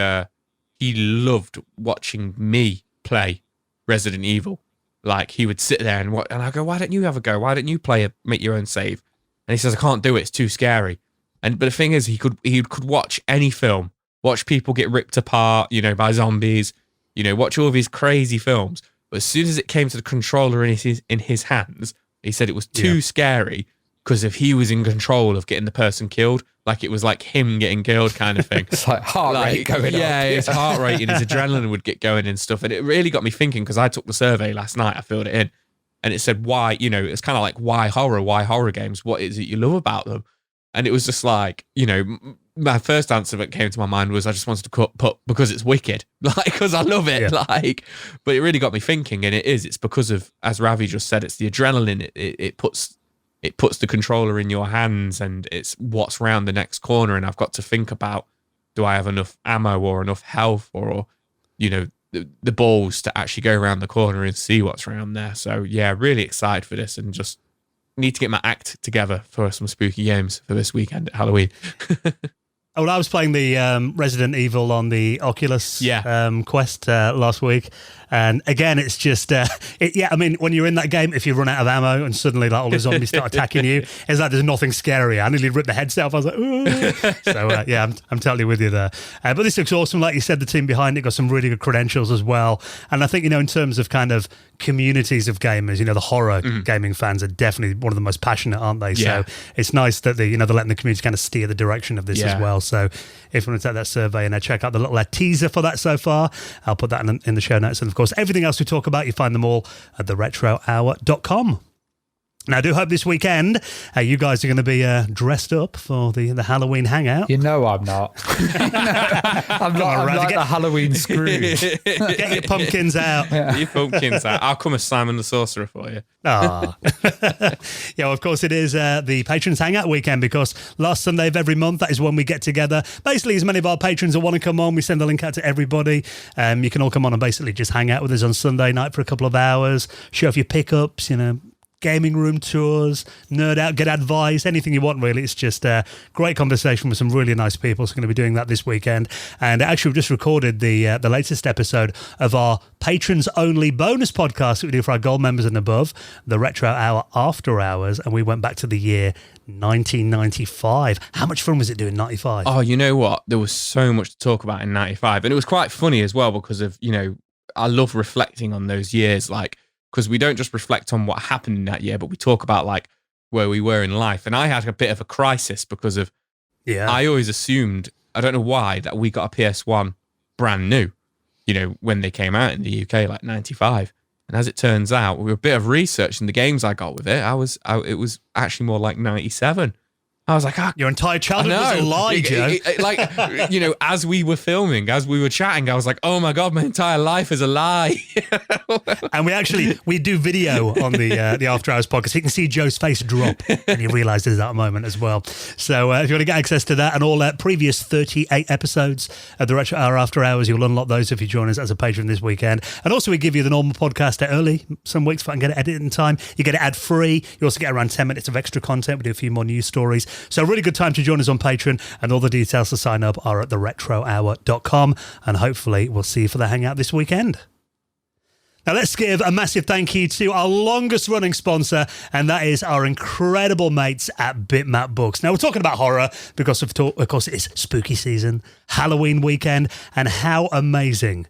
loved watching me play Resident Evil. Like, he would sit there and I go, why don't you have a go? Why don't you make your own save? And he says, I can't do it. It's too scary. But the thing is, he could watch any film, watch people get ripped apart, by zombies, watch all these crazy films. But as soon as it came to the controller in his hands, he said it was too scary because if he was in control of getting the person killed, like it was like him getting killed kind of thing. It's like heart rate going up. Yeah, his heart rate and his adrenaline would get going and stuff. And it really got me thinking because I took the survey last night, I filled it in, and it said why, it's kind of like why horror games? What is it you love about them? And it was just like, my first answer that came to my mind was I just wanted to put because it's wicked, like, because I love it, but it really got me thinking, and it's because of, as Ravi just said, it's the adrenaline. It puts the controller in your hands, and it's what's round the next corner, and I've got to think about, do I have enough ammo or enough health or the balls to actually go around the corner and see what's around there. So yeah, really excited for this, and just need to get my act together for some spooky games for this weekend at Halloween. Well, I was playing the Resident Evil on the Oculus Quest last week. And again, it's just, I mean, when you're in that game, if you run out of ammo and suddenly like all the zombies start attacking you, it's like there's nothing scary. I nearly ripped the heads off. I was like, ooh. So, I'm totally with you there. But this looks awesome. Like you said, the team behind it got some really good credentials as well. And I think, in terms of kind of communities of gamers, the horror gaming fans are definitely one of the most passionate, aren't they? Yeah. So it's nice that they're letting the community kind of steer the direction of this as well. So if you want to take that survey and check out the little teaser for that so far, I'll put that in the show notes. And of course, everything else we talk about, you find them all at theretrohour.com. Now, I do hope this weekend you guys are going to be dressed up for the Halloween hangout. I'm not. I'm like the Halloween Scrooge. Get your pumpkins out. Get your pumpkins out. I'll come as Simon the Sorcerer for you. Ah, yeah. Well, of course, it is the Patrons Hangout weekend, because last Sunday of every month, that is when we get together. Basically, as many of our patrons that want to come on, we send a link out to everybody. You can all come on and basically just hang out with us on Sunday night for a couple of hours, show off your pickups, gaming room tours, nerd out, get advice, anything you want, really. It's just a great conversation with some really nice people. So we're going to be doing that this weekend. And actually, we've just recorded the latest episode of our patrons only bonus podcast that we do for our gold members and above, the Retro Hour After Hours. And we went back to the year 1995. How much fun was it doing 95? Oh, you know what? There was so much to talk about in 95. And it was quite funny as well, because of, I love reflecting on those years, because we don't just reflect on what happened in that year, but we talk about where we were in life. And I had a bit of a crisis because of, I always assumed I don't know why that we got a PS1 brand new, when they came out in the UK, like 95. And as it turns out, with a bit of research in the games I got with it, it was actually more like 97. I was like, your entire childhood was a lie, Joe. As we were filming, as we were chatting, I was like, oh my God, my entire life is a lie. And we do video on the After Hours podcast. You can see Joe's face drop, and he realises that moment as well. So if you want to get access to that and all previous 38 episodes of the Retro Hour After Hours, you'll unlock those if you join us as a patron this weekend. And also we give you the normal podcast early, some weeks if I can get it edited in time. You get it ad-free. You also get around 10 minutes of extra content. We do a few more news stories. So a really good time to join us on Patreon, and all the details to sign up are at theretrohour.com, and hopefully we'll see you for the hangout this weekend. Now let's give a massive thank you to our longest running sponsor, and that is our incredible mates at Bitmap Books. Now we're talking about horror because of course it is spooky season, Halloween weekend, and how amazing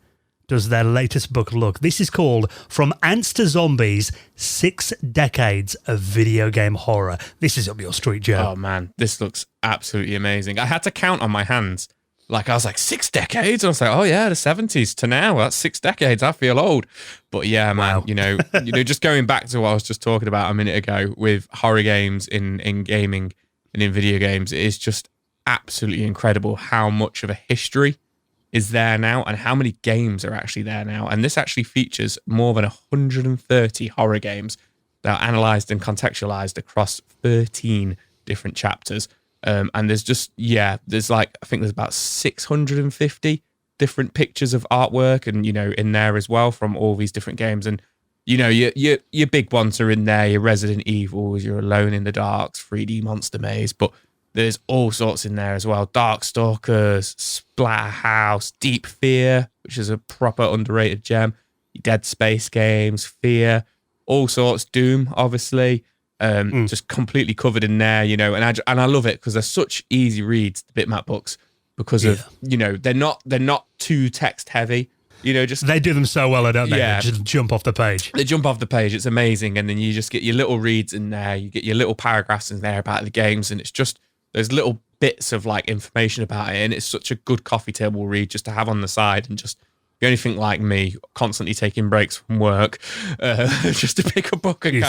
does their latest book look. This is called From Ants to Zombies, 6 Decades of Video Game Horror. This is up your street, Joe. Oh man, this looks absolutely amazing. I had to count on my hands. Like, I was like, 6 decades? And I was like, oh yeah, the 70s to now. That's 6 decades. I feel old. But yeah, man, wow. Just going back to what I was just talking about a minute ago with horror games in gaming and in video games, it is just absolutely incredible how much of a history is there now and how many games are actually there now. And this actually features more than 130 horror games that are analysed and contextualised across 13 different chapters. And there's I think there's about 650 different pictures of artwork and, in there as well from all these different games. And, your big ones are in there, your Resident Evils, your Alone in the Darks, 3D Monster Maze, but there's all sorts in there as well. Darkstalkers, Splatterhouse, Deep Fear, which is a proper underrated gem. Dead Space games, Fear, all sorts. Doom, obviously, just completely covered in there. And I love it because they're such easy reads, the Bitmap books, because of they're not too text heavy. They do them so well, don't they? Yeah. They just jump off the page. They jump off the page. It's amazing, and then you just get your little reads in there. You get your little paragraphs in there about the games, and it's just there's little bits of like information about it, and it's such a good coffee table read just to have on the side, and just the only thing like me constantly taking breaks from work, just to pick a book and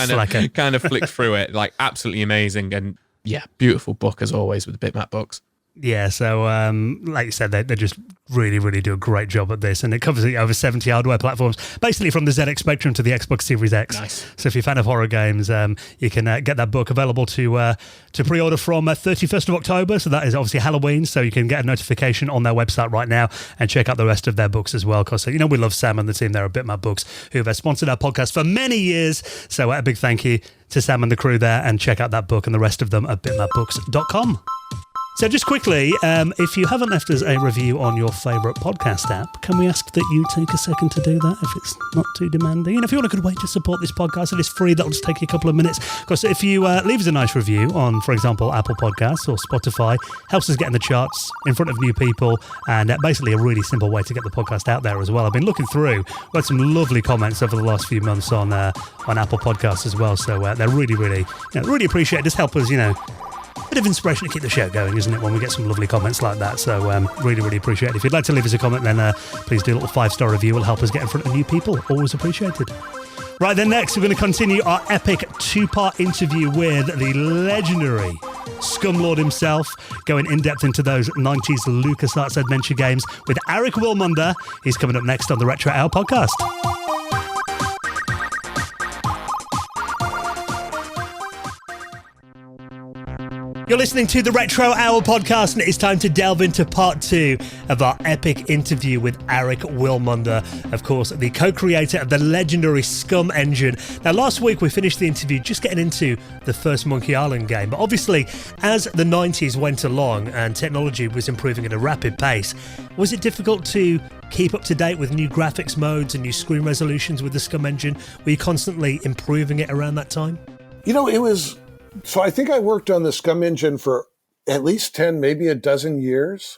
kind of flick through it. Like, absolutely amazing, and yeah, beautiful book as always with the Bitmap books. Yeah, so like you said, they just really, really do a great job at this, and it covers over 70 hardware platforms, basically from the ZX Spectrum to the Xbox Series X. Nice. So if you're a fan of horror games, you can get that book available to pre-order from 31st of October, so that is obviously Halloween, so you can get a notification on their website right now and check out the rest of their books as well, because we love Sam and the team there at Bitmap Books, who have sponsored our podcast for many years, so a big thank you to Sam and the crew there, and check out that book and the rest of them at bitmapbooks.com. So just quickly, if you haven't left us a review on your favourite podcast app, can we ask that you take a second to do that if it's not too demanding? And if you want a good way to support this podcast, it is free. That'll just take you a couple of minutes. Because if you leave us a nice review on, for example, Apple Podcasts or Spotify, helps us get in the charts in front of new people, and basically a really simple way to get the podcast out there as well. I've been looking through. We had some lovely comments over the last few months on Apple Podcasts as well. So they're really, really, really appreciate it. Just help us, bit of inspiration to keep the show going, isn't it, when we get some lovely comments like that? So really, really appreciate it. If you'd like to leave us a comment, then please do a little 5-star review. It'll help us get in front of new people. Always appreciated. Right, then next, we're going to continue our epic 2-part interview with the legendary Scum Lord himself, going in-depth into those 90s LucasArts adventure games with Aric Wilmunder. He's coming up next on the Retro Hour podcast. You're listening to the Retro Hour podcast, and it is time to delve into part 2 of our epic interview with Aric Wilmunder, of course, the co-creator of the legendary SCUMM Engine. Now, last week we finished the interview just getting into the first Monkey Island game, but obviously, as the 90s went along and technology was improving at a rapid pace, was it difficult to keep up to date with new graphics modes and new screen resolutions with the SCUMM Engine? Were you constantly improving it around that time? It was... So I think I worked on the SCUMM Engine for at least 10, maybe a dozen years.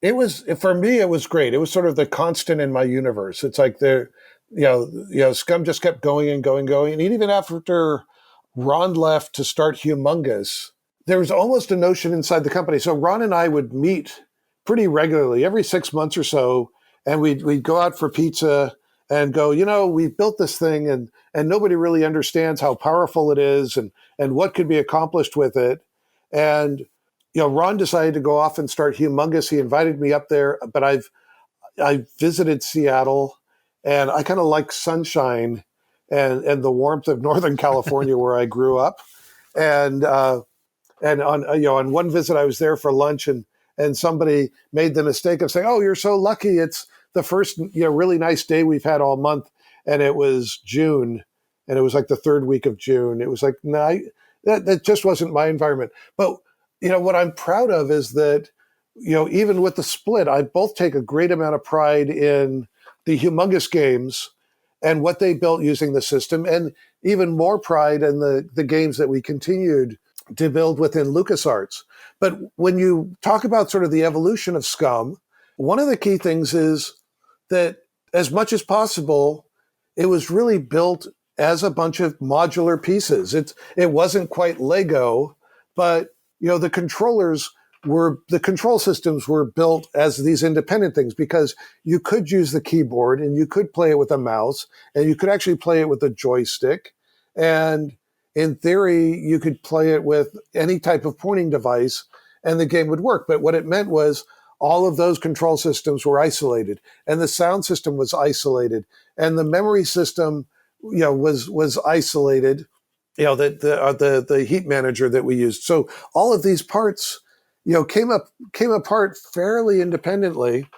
For me, it was great. It was sort of the constant in my universe. It's like SCUMM just kept going and going, going. And even after Ron left to start Humongous, there was almost a notion inside the company. So Ron and I would meet pretty regularly, every 6 months or so, and we'd go out for pizza and go, we've built this thing and nobody really understands how powerful it is and what could be accomplished with it. And, Ron decided to go off and start Humongous. He invited me up there, but I visited Seattle, and I kind of like sunshine and the warmth of Northern California where I grew up. And on one visit, I was there for lunch, and somebody made the mistake of saying, "Oh, you're so lucky. It's the first really nice day we've had all month." And it was June, and it was like the third week of June. It was like, no, that just wasn't my environment. But what I'm proud of is that even with the split, I both take a great amount of pride in the Humongous games and what they built using the system, and even more pride in the games that we continued to build within LucasArts. But when you talk about sort of the evolution of Scum, one of the key things is that as much as possible, it was really built as a bunch of modular pieces. It wasn't quite Lego, but the control systems were built as these independent things because you could use the keyboard and you could play it with a mouse and you could actually play it with a joystick. And in theory, you could play it with any type of pointing device and the game would work. But what it meant was all of those control systems were isolated and the sound system was isolated and the memory system, was isolated, the heat manager that we used. So all of these parts, came apart fairly independently.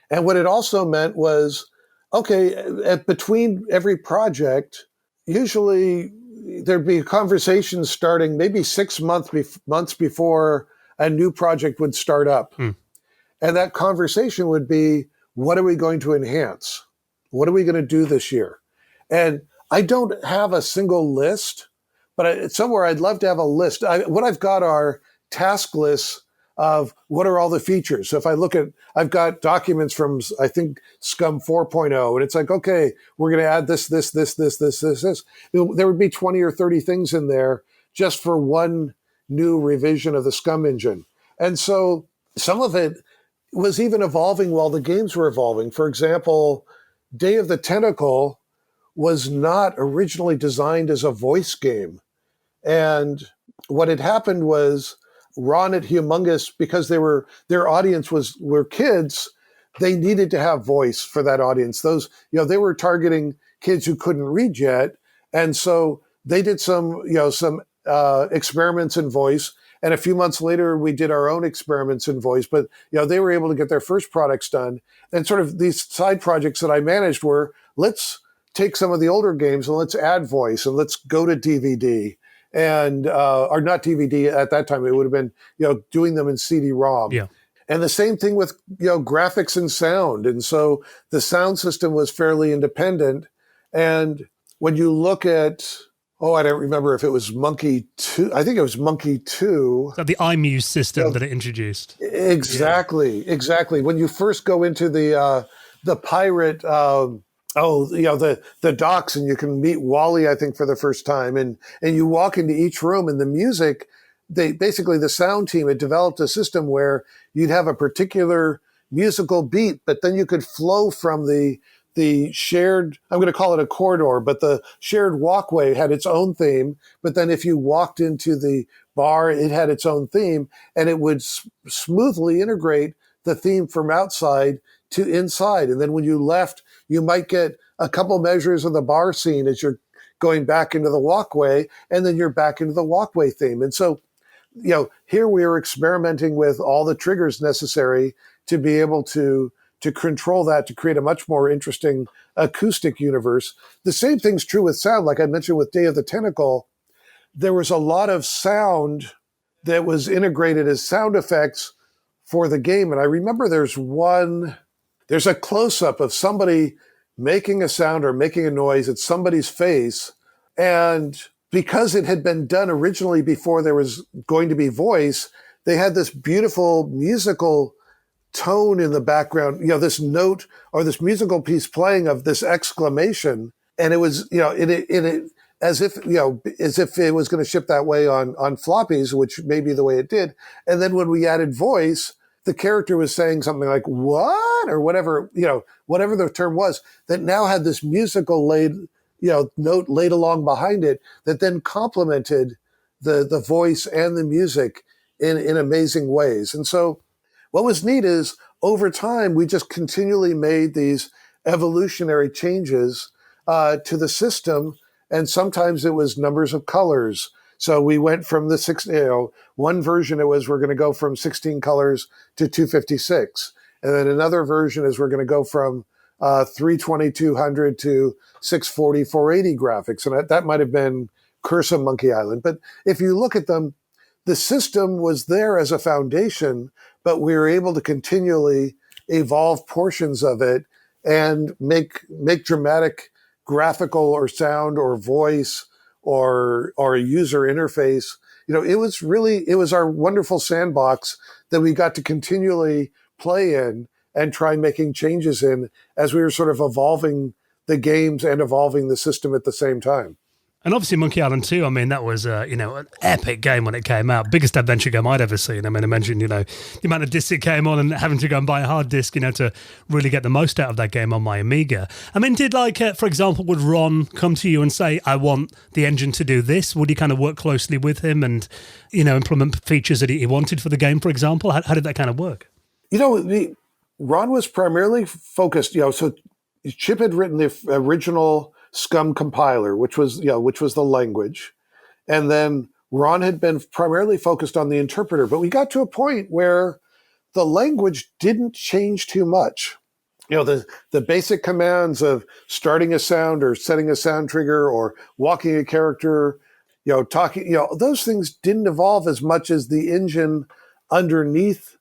And what it also meant was, between every project, usually there'd be conversations starting maybe 6 months before a new project would start up. And that conversation would be, what are we going to enhance? What are we going to do this year? And I don't have a single list, but somewhere I'd love to have a list. What I've got are task lists of what are all the features. So if I look at, I've got documents from, I think, SCUMM 4.0, and it's like, okay, we're going to add this. There would be 20 or 30 things in there just for one new revision of the SCUMM engine. And so some of it was even evolving while the games were evolving. For example, Day of the Tentacle was not originally designed as a voice game. And what had happened was Ron at Humongous, because their audience were kids, they needed to have voice for that audience. Those, they were targeting kids who couldn't read yet. And so they did some experiments in voice. And a few months later, we did our own experiments in voice, but they were able to get their first products done. And sort of these side projects that I managed were, let's take some of the older games and let's add voice and let's go to DVD and, or not DVD at that time. It would have been, doing them in CD-ROM. Yeah. And the same thing with, graphics and sound. And so the sound system was fairly independent. And when you look at, I don't remember if it was Monkey 2. I think it was Monkey 2. So the iMuse system that it introduced. Exactly. When you first go into the pirate, the docks, and you can meet Wally, I think, for the first time, and you walk into each room, and the music, the sound team had developed a system where you'd have a particular musical beat, but then you could flow from the shared, I'm going to call it a corridor, but the shared walkway had its own theme. But then if you walked into the bar, it had its own theme, and it would smoothly integrate the theme from outside to inside. And then when you left, you might get a couple measures of the bar scene as you're going back into the walkway, and then you're back into the walkway theme. And so, here we are experimenting with all the triggers necessary to be able to control that, to create a much more interesting acoustic universe. The same thing's true with sound. Like I mentioned with Day of the Tentacle, there was a lot of sound that was integrated as sound effects for the game. And I remember there's a close-up of somebody making a sound or making a noise at somebody's face. And because it had been done originally before there was going to be voice, they had this beautiful musical tone in the background, this note or this musical piece playing of this exclamation. And it was, as if it was going to ship that way on floppies, which may be the way it did. And then when we added voice, the character was saying something like "what" or whatever, whatever the term was, that now had this musical note laid along behind it that then complemented the voice and the music in amazing ways. And so what was neat is over time, we just continually made these evolutionary changes to the system. And sometimes it was numbers of colors. So we went from one version it was, we're going to go from 16 colors to 256. And then another version is we're going to go from 320, 200 to 640, 480 graphics. And that might have been Curse of Monkey Island. But if you look at them, the system was there as a foundation, but we were able to continually evolve portions of it and make dramatic graphical or sound or voice or a user interface. It was our wonderful sandbox that we got to continually play in and try making changes in as we were sort of evolving the games and evolving the system at the same time. And obviously Monkey Island 2, I mean, that was, an epic game when it came out. Biggest adventure game I'd ever seen. I mean, I mentioned, the amount of discs it came on and having to go and buy a hard disk, to really get the most out of that game on my Amiga. I mean, did for example, would Ron come to you and say, I want the engine to do this? Would you kind of work closely with him and, implement features that he wanted for the game, for example? How did that kind of work? Ron was primarily focused, so Chip had written the original SCUMM compiler, which was the language. And then Ron had been primarily focused on the interpreter, but we got to a point where the language didn't change too much. The basic commands of starting a sound or setting a sound trigger or walking a character, talking, those things didn't evolve as much as the engine underneath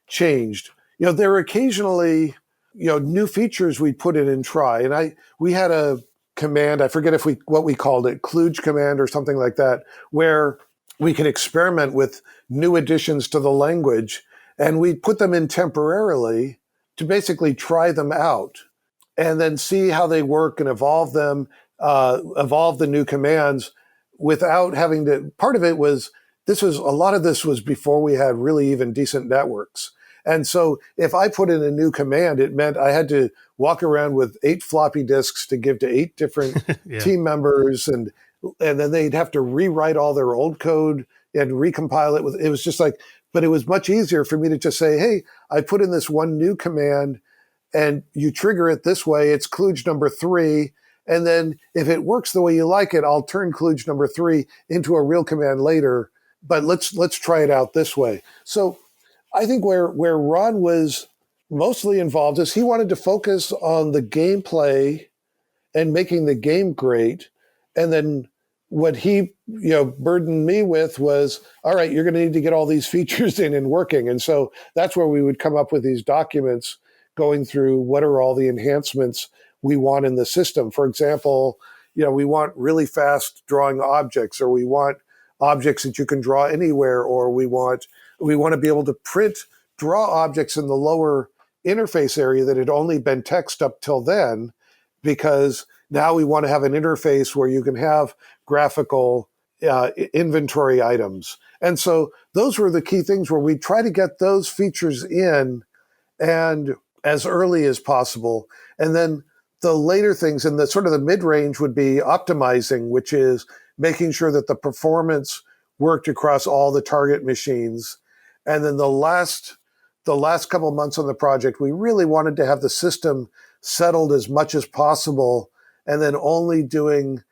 changed. There were occasionally, new features we'd put in and try. And we had a command, I forget what we called it, kludge command or something like that, where we could experiment with new additions to the language, and we'd put them in temporarily to basically try them out and then see how they work and evolve them, evolve the new commands without having to. Part of it was a lot of this was before we had really even decent networks. And so if I put in a new command, it meant I had to walk around with 8 floppy disks to give to 8 different team members. And then they'd have to rewrite all their old code and recompile it. It was just but it was much easier for me to just say, hey, I put in this one new command and you trigger it this way. It's kludge number 3. And then if it works the way you like it, I'll turn kludge number 3 into a real command later. But let's try it out this way. So I think where Ron was mostly involved is he wanted to focus on the gameplay and making the game great. And then what he, burdened me with was, all right, you're going to need to get all these features in and working. And so that's where we would come up with these documents going through what are all the enhancements we want in the system. For example, we want really fast drawing objects, or we want objects that you can draw anywhere, or we want to be able to draw objects in the lower interface area that had only been text up till then, because now we want to have an interface where you can have graphical inventory items. And so those were the key things where we try to get those features in and as early as possible. And then the later things in the sort of the mid-range would be optimizing, which is making sure that the performance worked across all the target machines. And then the last couple of months on the project, we really wanted to have the system settled as much as possible, and then only doing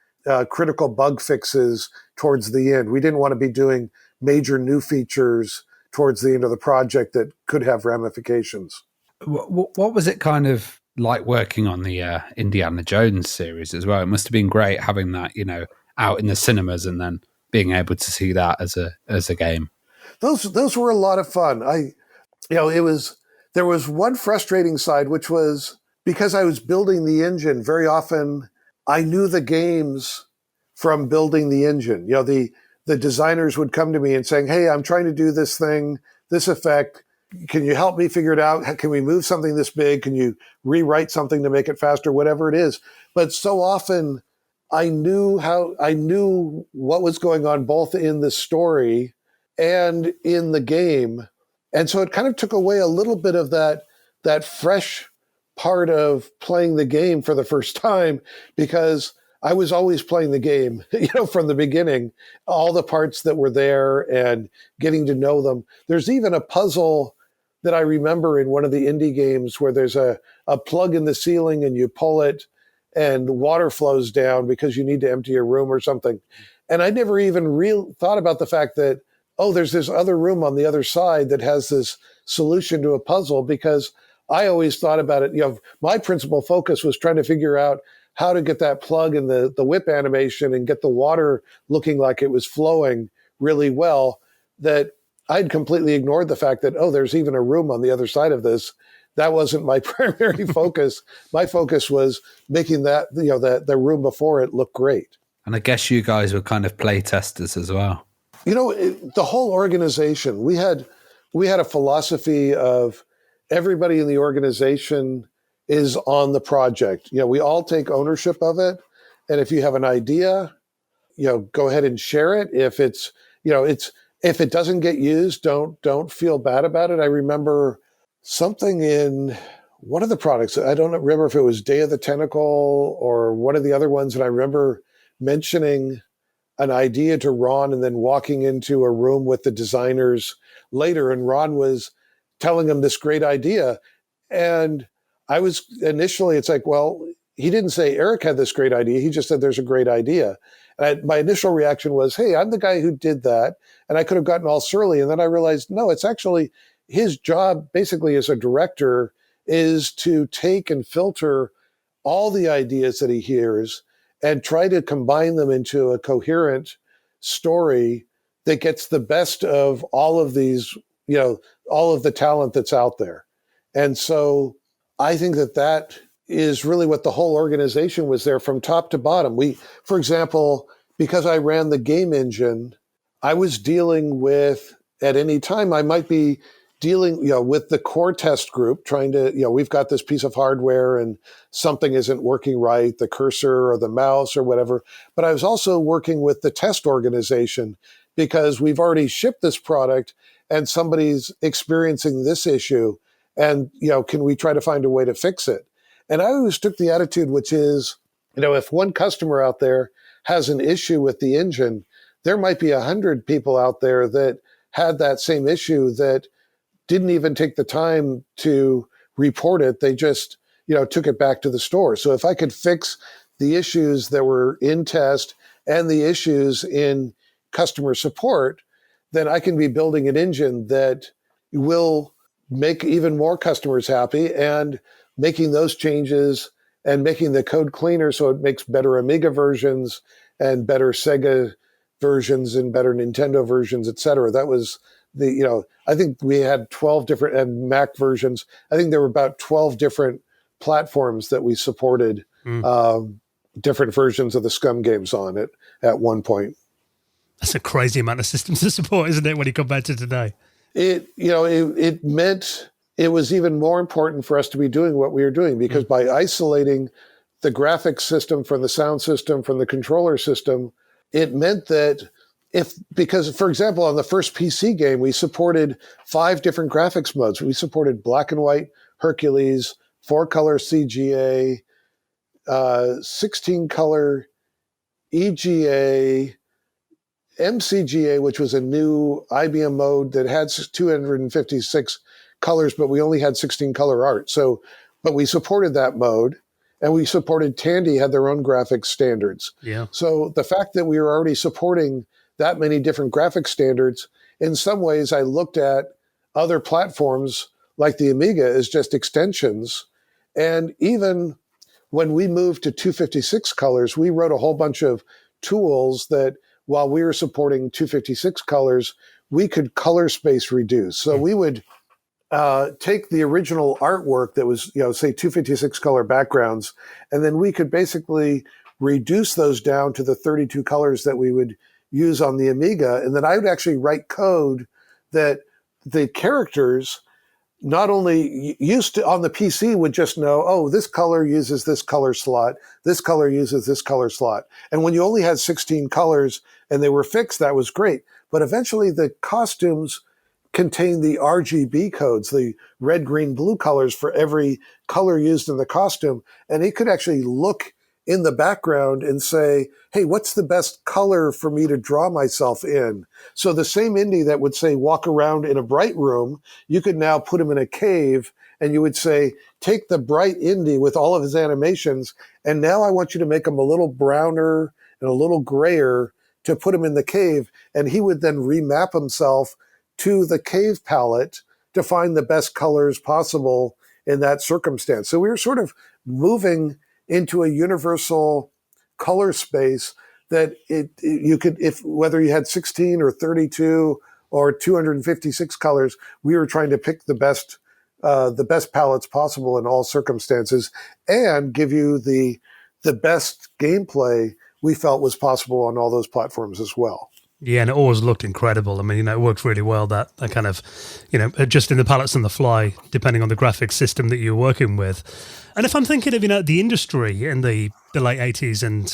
critical bug fixes towards the end. We didn't want to be doing major new features towards the end of the project that could have ramifications. What was it kind of like working on the Indiana Jones series as well? It must have been great having that, out in the cinemas and then being able to see that as a game. Those were a lot of fun. There was one frustrating side, which was because I was building the engine, very often I knew the games from building the engine. The designers would come to me and saying, hey, I'm trying to do this thing, this effect. Can you help me figure it out? Can we move something this big? Can you rewrite something to make it faster? Whatever it is. But so often I knew what was going on both in the story and in the game. And so it kind of took away a little bit of that fresh part of playing the game for the first time, because I was always playing the game, from the beginning, all the parts that were there and getting to know them. There's even a puzzle that I remember in one of the indie games where there's a plug in the ceiling and you pull it and water flows down because you need to empty a room or something. And I never even thought about the fact that, there's this other room on the other side that has this solution to a puzzle, because I always thought about it. My principal focus was trying to figure out how to get that plug in the whip animation and get the water looking like it was flowing really well, that I'd completely ignored the fact that, there's even a room on the other side of this. That wasn't my primary focus. My focus was making that, the room before it look great. And I guess you guys were kind of play testers as well. The whole organization, we had a philosophy of everybody in the organization is on the project. We all take ownership of it. And if you have an idea, go ahead and share it. If if it doesn't get used, don't feel bad about it. I remember something in one of the products. I don't remember if it was Day of the Tentacle or one of the other ones. And I remember mentioning an idea to Ron and then walking into a room with the designers later. And Ron was telling him this great idea. And I was initially, it's like, well, he didn't say Aric had this great idea. He just said there's a great idea. And my initial reaction was, hey, I'm the guy who did that. And I could have gotten all surly. And then I realized, no, it's actually his job basically as a director is to take and filter all the ideas that he hears and try to combine them into a coherent story that gets the best of all of these, all of the talent that's out there. And so I think that is really what the whole organization was there from top to bottom. For example, because I ran the game engine, I was dealing with, at any time, I might be dealing, with the core test group, trying to, we've got this piece of hardware and something isn't working right, the cursor or the mouse or whatever. But I was also working with the test organization because we've already shipped this product and somebody's experiencing this issue. And, can we try to find a way to fix it? And I always took the attitude, which is, if one customer out there has an issue with the engine, there might be 100 people out there that had that same issue that didn't even take the time to report it. They just, took it back to the store. So if I could fix the issues that were in test and the issues in customer support, then I can be building an engine that will make even more customers happy, and making those changes and making the code cleaner so it makes better Amiga versions and better Sega versions and better Nintendo versions, et cetera. That was I think we had 12 different, and Mac versions. I think there were about 12 different platforms that we supported different versions of the SCUMM games on it at one point. That's a crazy amount of systems to support, isn't it, when you compare to today? It meant it was even more important for us to be doing what we were doing, because by isolating the graphics system from the sound system, from the controller system, it meant that because, for example, on the first PC game, we supported 5 different graphics modes. We supported black and white Hercules, 4-color CGA, 16-color EGA, MCGA, which was a new IBM mode that had 256 colors, but we only had 16 color art. But we supported that mode, and we supported Tandy had their own graphics standards. Yeah. So the fact that we were already supporting that many different graphics standards, in some ways I looked at other platforms like the Amiga as just extensions. And even when we moved to 256 colors, we wrote a whole bunch of tools that, while we were supporting 256 colors, we could color space reduce. So we would take the original artwork that was, say 256 color backgrounds, and then we could basically reduce those down to the 32 colors that we would use on the Amiga. And then I would actually write code that the characters not only used to on the PC would just know, oh, this color uses this color slot, this color uses this color slot. And when you only had 16 colors and they were fixed, that was great. But eventually the costumes contain the RGB codes, the red, green, blue colors for every color used in the costume. And it could actually look in the background and say, hey, what's the best color for me to draw myself in? So the same Indy that would say, walk around in a bright room, you could now put him in a cave and you would say, take the bright Indy with all of his animations, and now I want you to make him a little browner and a little grayer to put him in the cave. And he would then remap himself to the cave palette to find the best colors possible in that circumstance. So we were sort of moving into a universal color space that you could, if whether you had 16 or 32 or 256 colors, we were trying to pick the best palettes possible in all circumstances and give you the best gameplay we felt was possible on all those platforms as well. Yeah, and it always looked incredible. I mean, it worked really well, that kind of, adjusting the palettes on the fly, depending on the graphics system that you're working with. And if I'm thinking of, the industry in the late 80s and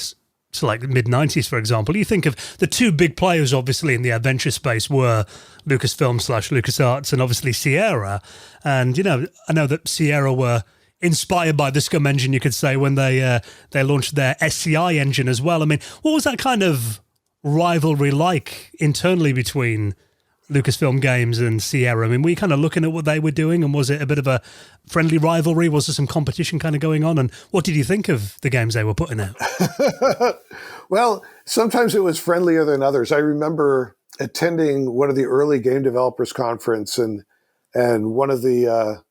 to like mid-90s, for example, you think of the two big players, obviously, in the adventure space were Lucasfilm / LucasArts and obviously Sierra. And, I know that Sierra were inspired by the SCUMM Engine, you could say, when they launched their SCI engine as well. I mean, what was that kind of rivalry like internally between Lucasfilm Games and Sierra? I mean, were you kind of looking at what they were doing, and was it a bit of a friendly rivalry? Was there some competition kind of going on? And what did you think of the games they were putting out? Well, sometimes it was friendlier than others. I remember attending one of the early game developers conference, and one of the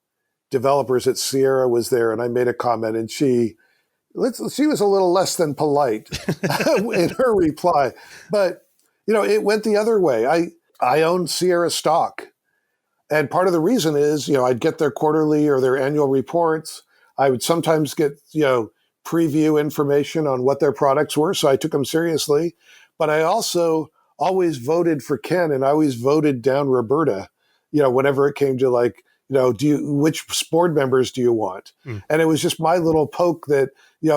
developers at Sierra was there, and I made a comment, and she was a little less than polite in her reply. But, it went the other way. I owned Sierra stock. And part of the reason is, I'd get their quarterly or their annual reports. I would sometimes get, preview information on what their products were. So I took them seriously. But I also always voted for Ken, and I always voted down Roberta, whenever it came to like, which board members do you want? And it was just my little poke that,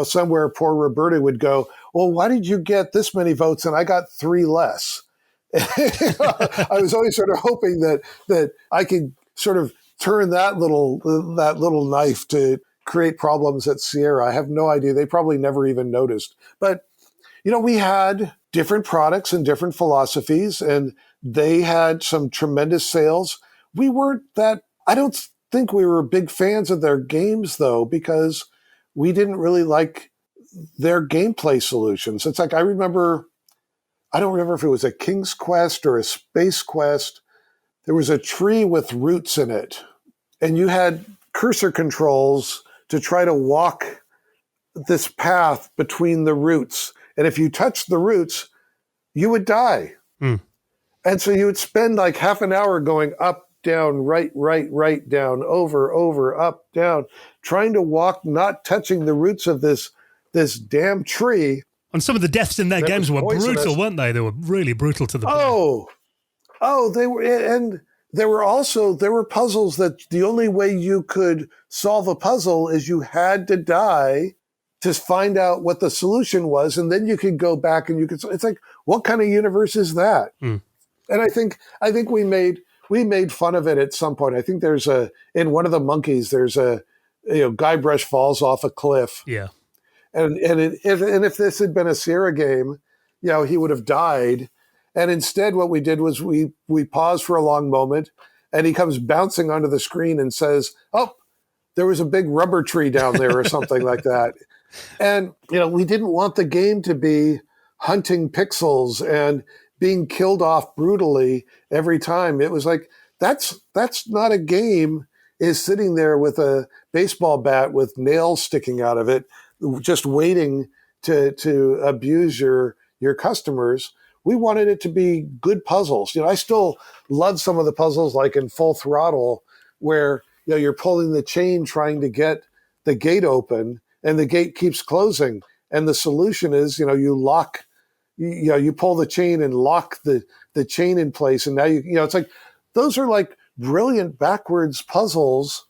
somewhere poor Roberta would go, well, why did you get this many votes and I got 3 less? I was always sort of hoping that I could sort of turn that little knife to create problems at Sierra. I have no idea. They probably never even noticed. But, we had different products and different philosophies, and they had some tremendous sales. We weren't that, I don't think we were big fans of their games, though, because we didn't really like their gameplay solutions. It's like, I don't remember if it was a King's Quest or a Space Quest. There was a tree with roots in it, and you had cursor controls to try to walk this path between the roots. And if you touched the roots, you would die. And so you would spend like half an hour going up, down, right, down, over, up, down, trying to walk, not touching the roots of this damn tree. And some of the deaths in their games were brutal, weren't they? They were really brutal to the player. Oh, they were. And there were puzzles that the only way you could solve a puzzle is you had to die to find out what the solution was. And then you could go back and it's like, what kind of universe is that? And I think we made fun of it at some point. I think in one of the monkeys, there's a Guybrush falls off a cliff. Yeah. And if this had been a Sierra game, he would have died. And instead, what we did was we paused for a long moment, and he comes bouncing onto the screen and says, "Oh, there was a big rubber tree down there," or something like that. And we didn't want the game to be hunting pixels and being killed off brutally every time. It was like that's not a game. Is sitting there with a baseball bat with nails sticking out of it, just waiting to abuse your customers. We wanted it to be good puzzles. I still love some of the puzzles, like in Full Throttle, where you're pulling the chain trying to get the gate open, and the gate keeps closing. And the solution is, you pull the chain and lock the chain in place, and now it's like those are like brilliant backwards puzzles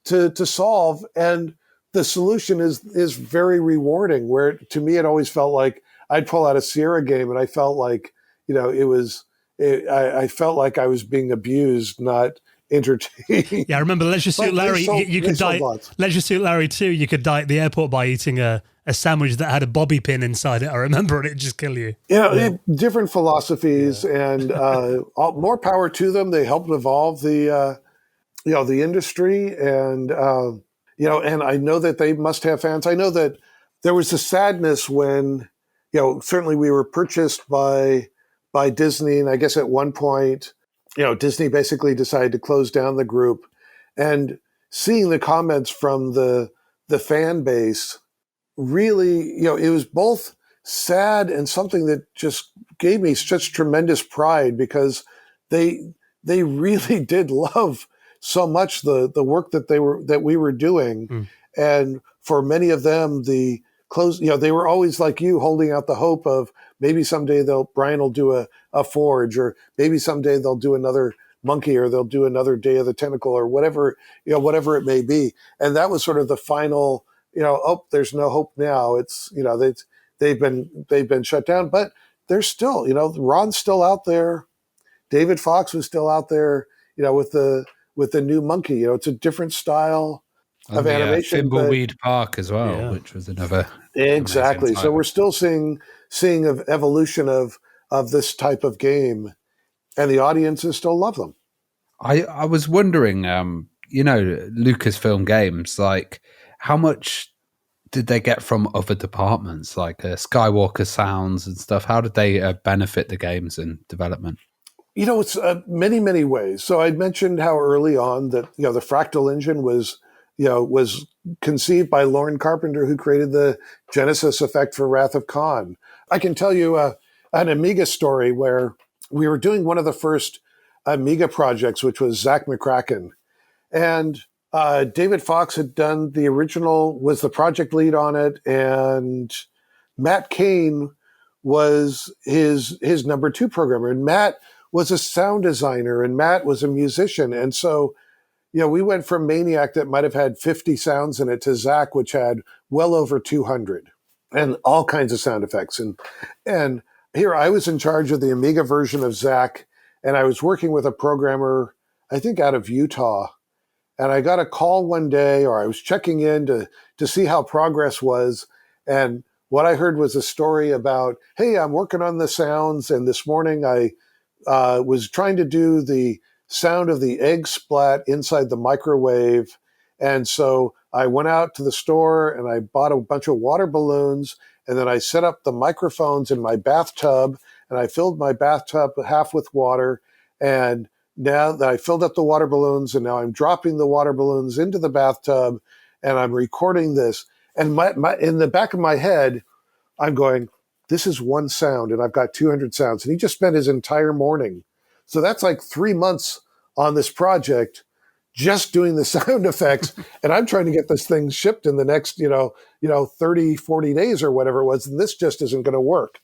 to solve, and the solution is very rewarding. Where to me, it always felt like I'd pull out a Sierra game and I felt like, it I felt like I was being abused, not entertained. Yeah, I remember Leisure Suit Larry. You could die. Leisure Suit Larry 2. You could die at the airport by eating a sandwich that had a bobby pin inside it. I remember, and it'd just kill you. Different philosophies, and more power to them. They helped evolve the industry, and and I know that they must have fans. I know that there was a sadness when, certainly we were purchased by Disney, and I guess at one point, Disney basically decided to close down the group, and seeing the comments from the fan base, really, it was both sad and something that just gave me such tremendous pride, because they really did love so much the work that we were doing. And for many of them, the close, they were always like you, holding out the hope of maybe someday Brian will do a Forge, or maybe someday they'll do another Monkey, or they'll do another Day of the Tentacle, or whatever it may be. And that was sort of the final, there's no hope now. It's, they've been shut down, but they're still, Ron's still out there. David Fox was still out there, with the new Monkey. It's a different style of animation. Thimbleweed Park as well, which was another. Exactly. So we're still seeing an evolution of this type of game, and the audiences still love them. I was wondering, Lucasfilm Games, like, how much did they get from other departments, like Skywalker Sounds and stuff? How did they benefit the games and development? It's many, many ways. So I mentioned how early on that, the Fractal engine was conceived by Lauren Carpenter, who created the Genesis effect for Wrath of Khan. I can tell you an Amiga story where we were doing one of the first Amiga projects, which was Zach McCracken. And David Fox had done the original, was the project lead on it, and Matt Kane was his number 2 programmer. And Matt was a sound designer, and Matt was a musician. And so, we went from Maniac that might have had 50 sounds in it to Zach, which had well over 200, and all kinds of sound effects. And here I was in charge of the Amiga version of Zach, and I was working with a programmer, I think out of Utah. And I got a call one day, or I was checking in to see how progress was. And what I heard was a story about, hey, I'm working on the sounds, and this morning I was trying to do the sound of the egg splat inside the microwave. And so I went out to the store and I bought a bunch of water balloons, and then I set up the microphones in my bathtub, and I filled my bathtub half with water. And now that I filled up the water balloons, and now I'm dropping the water balloons into the bathtub, and I'm recording this. And my in the back of my head, I'm going, this is one sound, and I've got 200 sounds. And he just spent his entire morning. So that's like 3 months on this project, just doing the sound effects. And I'm trying to get this thing shipped in the next, 30, 40 days or whatever it was. And this just isn't going to work.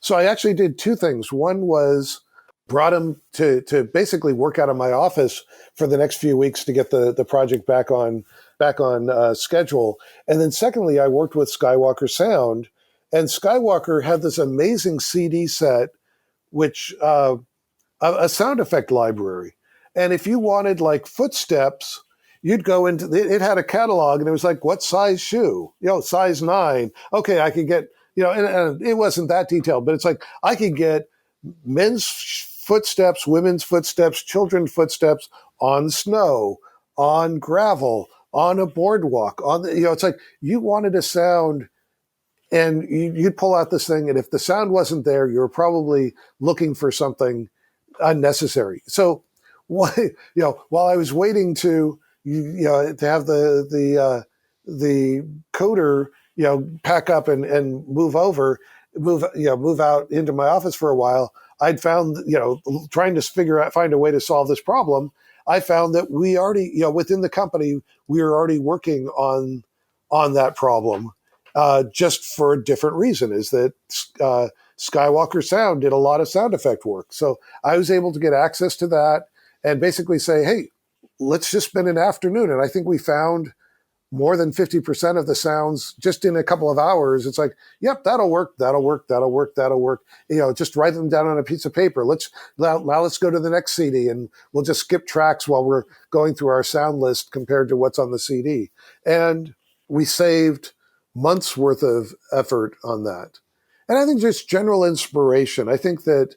So I actually did 2 things. One was brought him to basically work out of my office for the next few weeks to get the project back on schedule. And then secondly, I worked with Skywalker Sound, and Skywalker had this amazing CD set, which a sound effect library. And if you wanted like footsteps, you'd go into it had a catalog, and it was like, what size shoe? Size 9. Okay, I could get, and it wasn't that detailed, but it's like I could get men's footsteps, women's footsteps, children's footsteps on snow, on gravel, on a boardwalk, it's like you wanted a sound, and you'd pull out this thing, and if the sound wasn't there, you were probably looking for something unnecessary. So, while I was waiting to have the coder, pack up and move out into my office for a while, I'd found, trying to find a way to solve this problem. I found that we already, within the company, we were already working on that problem, just for a different reason, is that Skywalker Sound did a lot of sound effect work. So I was able to get access to that and basically say, hey, let's just spend an afternoon. And I think we found more than 50% of the sounds just in a couple of hours. It's like, yep, that'll work. Just write them down on a piece of paper. Now let's go to the next CD, and we'll just skip tracks while we're going through our sound list compared to what's on the CD. And we saved months worth of effort on that. And I think just general inspiration. I think that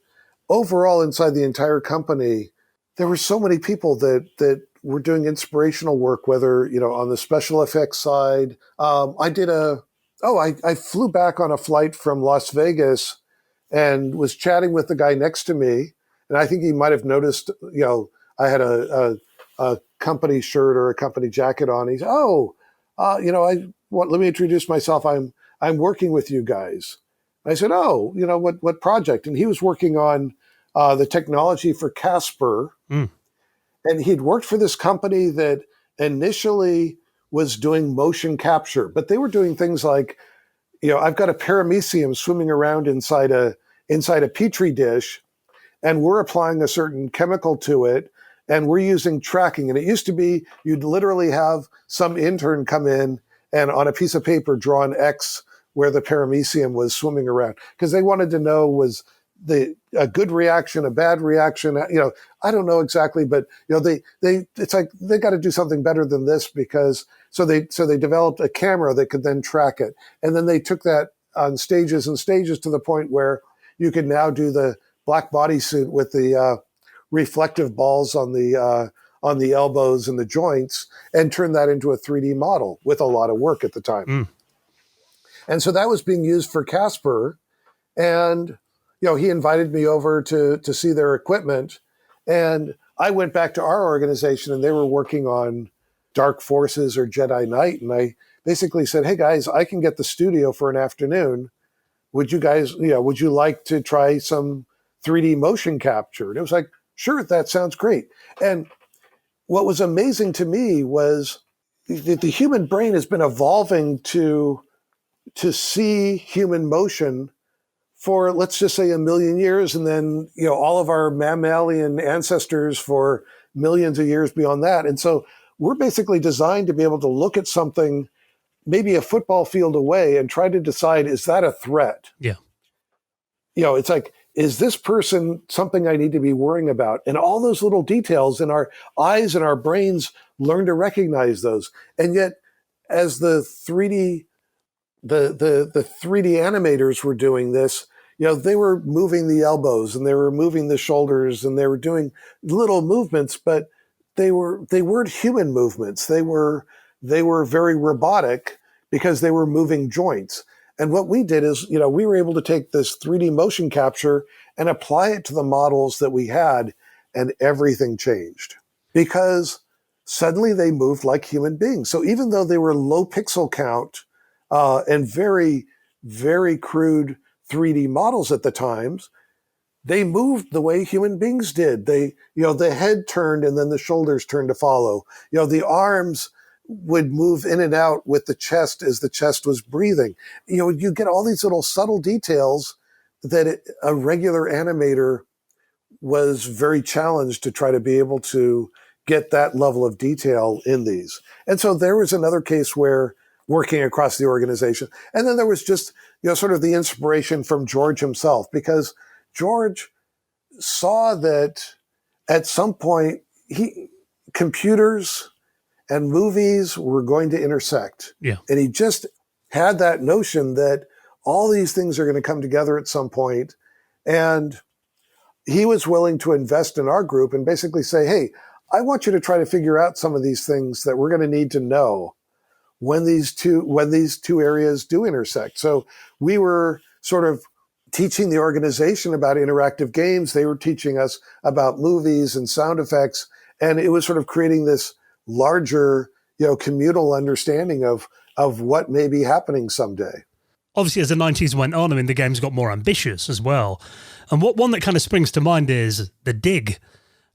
overall inside the entire company, there were so many people that were doing inspirational work, whether, on the special effects side. I flew back on a flight from Las Vegas and was chatting with the guy next to me. And I think he might have noticed, I had a company shirt or a company jacket on. He said, let me introduce myself. I'm working with you guys. I said, what project? And he was working on the technology for Casper. And he'd worked for this company that initially was doing motion capture, but they were doing things like, I've got a paramecium swimming around inside a Petri dish, and we're applying a certain chemical to it, and we're using tracking. And it used to be you'd literally have some intern come in and on a piece of paper draw an X where the paramecium was swimming around, because they wanted to know, was a good reaction, a bad reaction? I don't know exactly, but it's like they got to do something better than this, because so they developed a camera that could then track it, and then they took that on stages and stages to the point where you could now do the black bodysuit with the reflective balls on the elbows and the joints, and turn that into a 3D model with a lot of work at the time. And so that was being used for Casper, and he invited me over to see their equipment, and I went back to our organization, and they were working on Dark Forces or Jedi Knight, and I basically said, "Hey guys, I can get the studio for an afternoon. Would you like to try some 3D motion capture?" And it was like, "Sure, that sounds great." And what was amazing to me was that the human brain has been evolving to see human motion for, let's just say, 1 million years, and then all of our mammalian ancestors for millions of years beyond that. And so we're basically designed to be able to look at something maybe a football field away and try to decide, is that a threat? Yeah. It's like, is this person something I need to be worrying about? And all those little details in our eyes and our brains learn to recognize those. And yet, as the 3D animators were doing this, they were moving the elbows and they were moving the shoulders and they were doing little movements, but they weren't human movements. They were very robotic because they were moving joints. And what we did is, we were able to take this 3D motion capture and apply it to the models that we had, and everything changed because suddenly they moved like human beings. So even though they were low pixel count and very, very crude 3D models at the times, they moved the way human beings did. They, the head turned and then the shoulders turned to follow. The arms would move in and out with the chest as the chest was breathing. You get all these little subtle details that a regular animator was very challenged to try to be able to get that level of detail in these. And so there was another case where working across the organization. And then there was just, sort of the inspiration from George himself, because George saw that at some point computers and movies were going to intersect. Yeah. And he just had that notion that all these things are going to come together at some point. And he was willing to invest in our group and basically say, "Hey, I want you to try to figure out some of these things that we're going to need to know when these two areas do intersect." So we were sort of teaching the organization about interactive games. They were teaching us about movies and sound effects. And it was sort of creating this larger, communal understanding of what may be happening someday. Obviously, as the 90s went on, the games got more ambitious as well. And one that kind of springs to mind is The Dig.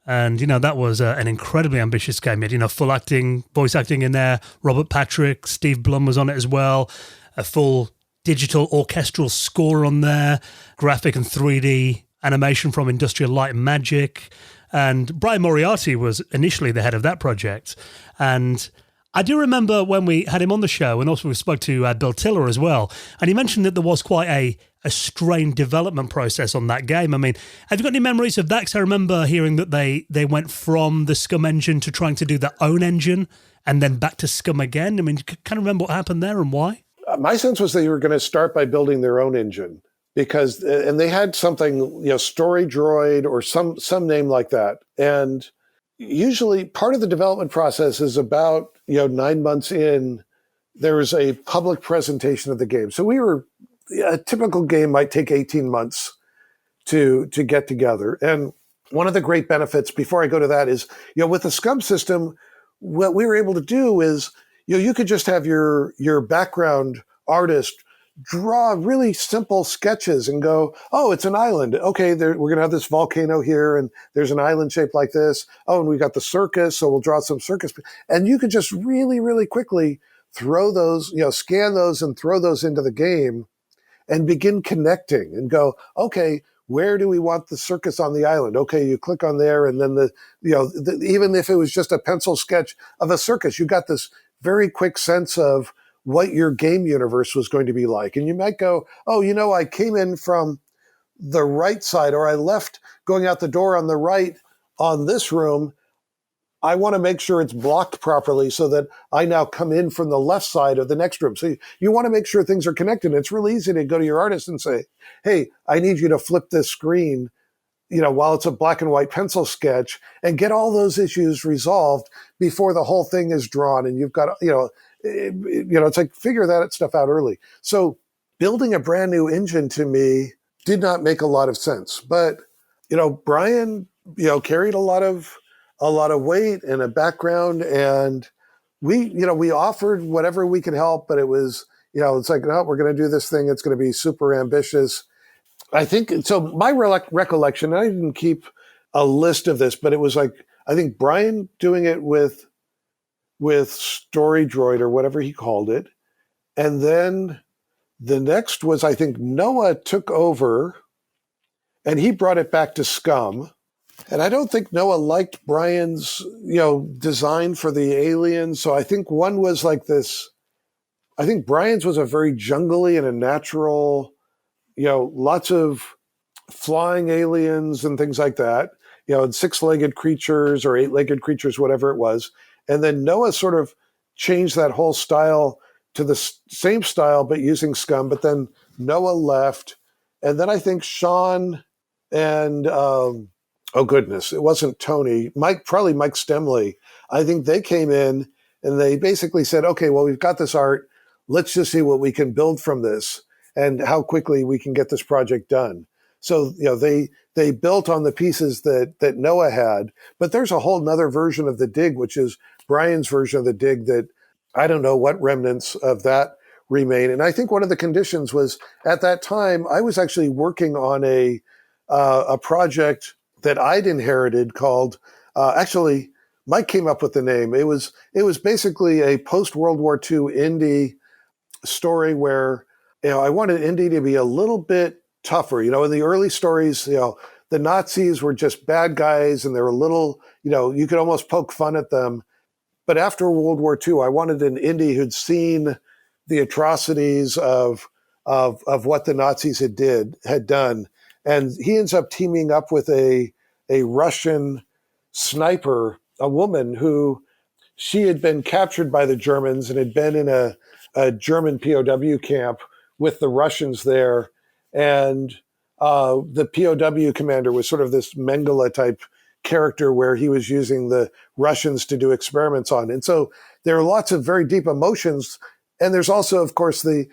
And, that was an incredibly ambitious game. It had, full acting, voice acting in there. Robert Patrick, Steve Blum was on it as well. A full digital orchestral score on there. Graphic and 3D animation from Industrial Light and Magic. And Brian Moriarty was initially the head of that project. And I do remember when we had him on the show, and also we spoke to Bill Tiller as well, and he mentioned that there was quite a strained development process on that game. I mean, have you got any memories of that? Because I remember hearing that they went from the SCUMM engine to trying to do their own engine, and then back to SCUMM again. I mean, you kind of remember what happened there and why? My sense was they were going to start by building their own engine because, and they had something, Story Droid or some name like that. And usually part of the development process is about, 9 months in, there is a public presentation of the game. So a typical game might take 18 months to get together. And one of the great benefits, before I go to that, is, with the SCUMM system, what we were able to do is, you could just have your background artist draw really simple sketches and go, oh, it's an island. Okay, we're going to have this volcano here, and there's an island shaped like this. Oh, and we got the circus, so we'll draw some circus. And you could just really, really quickly throw those, scan those and throw those into the game and begin connecting and go, okay, where do we want the circus on the island? Okay, you click on there, and then even if it was just a pencil sketch of a circus, you got this very quick sense of what your game universe was going to be like. And you might go, oh, I came in from the right side, or I left going out the door on the right on this room. I want to make sure it's blocked properly so that I now come in from the left side of the next room. So you want to make sure things are connected. It's really easy to go to your artist and say, hey, I need you to flip this screen, while it's a black and white pencil sketch, and get all those issues resolved before the whole thing is drawn. And you've got, it's like figure that stuff out early. So building a brand new engine to me did not make a lot of sense. But, Brian, carried a lot of weight and a background, and we offered whatever we could help, but it was, it's like, no, we're going to do this thing. It's going to be super ambitious. I think, so my recollection, I didn't keep a list of this, but it was like, I think Brian doing it with Story Droid or whatever he called it. And then the next was, I think Noah took over and he brought it back to SCUMM. And I don't think Noah liked Brian's, design for the aliens. So I think one was like this, I think Brian's was a very jungly and a natural, lots of flying aliens and things like that, and 6-legged creatures or 8-legged creatures, whatever it was. And then Noah sort of changed that whole style to the same style, but using SCUMM. But then Noah left. And then I think Sean and, oh goodness, it wasn't Tony, probably Mike Stemley. I think they came in and they basically said, okay, well, we've got this art. Let's just see what we can build from this and how quickly we can get this project done. So, they built on the pieces that Noah had, but there's a whole nother version of the dig, which is Brian's version of the dig that I don't know what remnants of that remain. And I think one of the conditions was at that time, I was actually working on a project that I'd inherited called, actually, Mike came up with the name. It was basically a post-World War II indie story where, I wanted indie to be a little bit tougher. In the early stories, the Nazis were just bad guys and they were little, you could almost poke fun at them. But after World War II, I wanted an indie who'd seen the atrocities of what the Nazis had done. And he ends up teaming up with a Russian sniper, a woman who she had been captured by the Germans and had been in a German POW camp with the Russians there. And the POW commander was sort of this Mengele type character where he was using the Russians to do experiments on. And so there are lots of very deep emotions. And there's also, of course, the,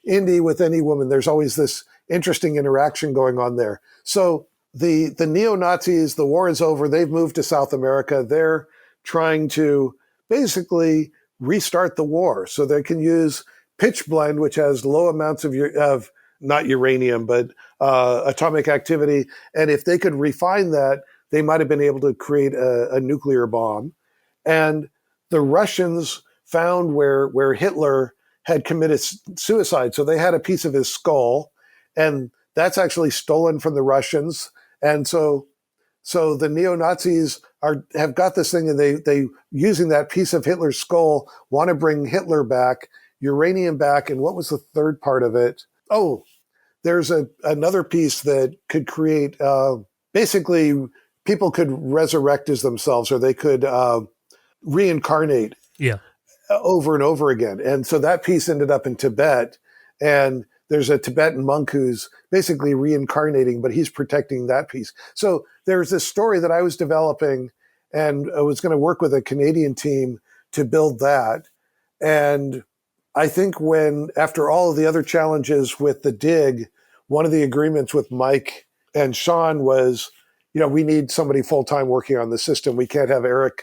indie with any woman, there's always this interesting interaction going on there. So the neo-Nazis, the war is over. They've moved to South America. They're trying to basically restart the war so they can use pitch blende, which has low amounts of not uranium, but atomic activity. And if they could refine that, they might have been able to create a nuclear bomb. And the Russians found where Hitler had committed suicide. So they had a piece of his skull, and that's actually stolen from the Russians. And so So the neo-Nazis have got this thing, and they using that piece of Hitler's skull, want to bring Hitler back, uranium back, and what was the third part of it? Oh, there's another piece that could create, basically, people could resurrect as themselves, or they could reincarnate over and over again. And so that piece ended up in Tibet, and there's a Tibetan monk who's basically reincarnating, but he's protecting that piece. So there's this story that I was developing, and I was going to work with a Canadian team to build that. And I think after all of the other challenges with the dig, one of the agreements with Mike and Sean was, we need somebody full-time working on the system. We can't have Aric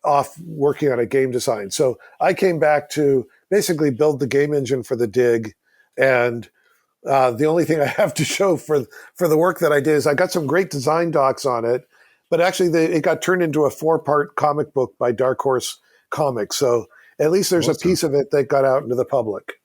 off working on a game design. So I came back to basically build the game engine for the dig. And the only thing I have to show for the work that I did is I got some great design docs on it, but actually it got turned into a 4-part comic book by Dark Horse Comics. So at least there's a piece of it that got out into the public.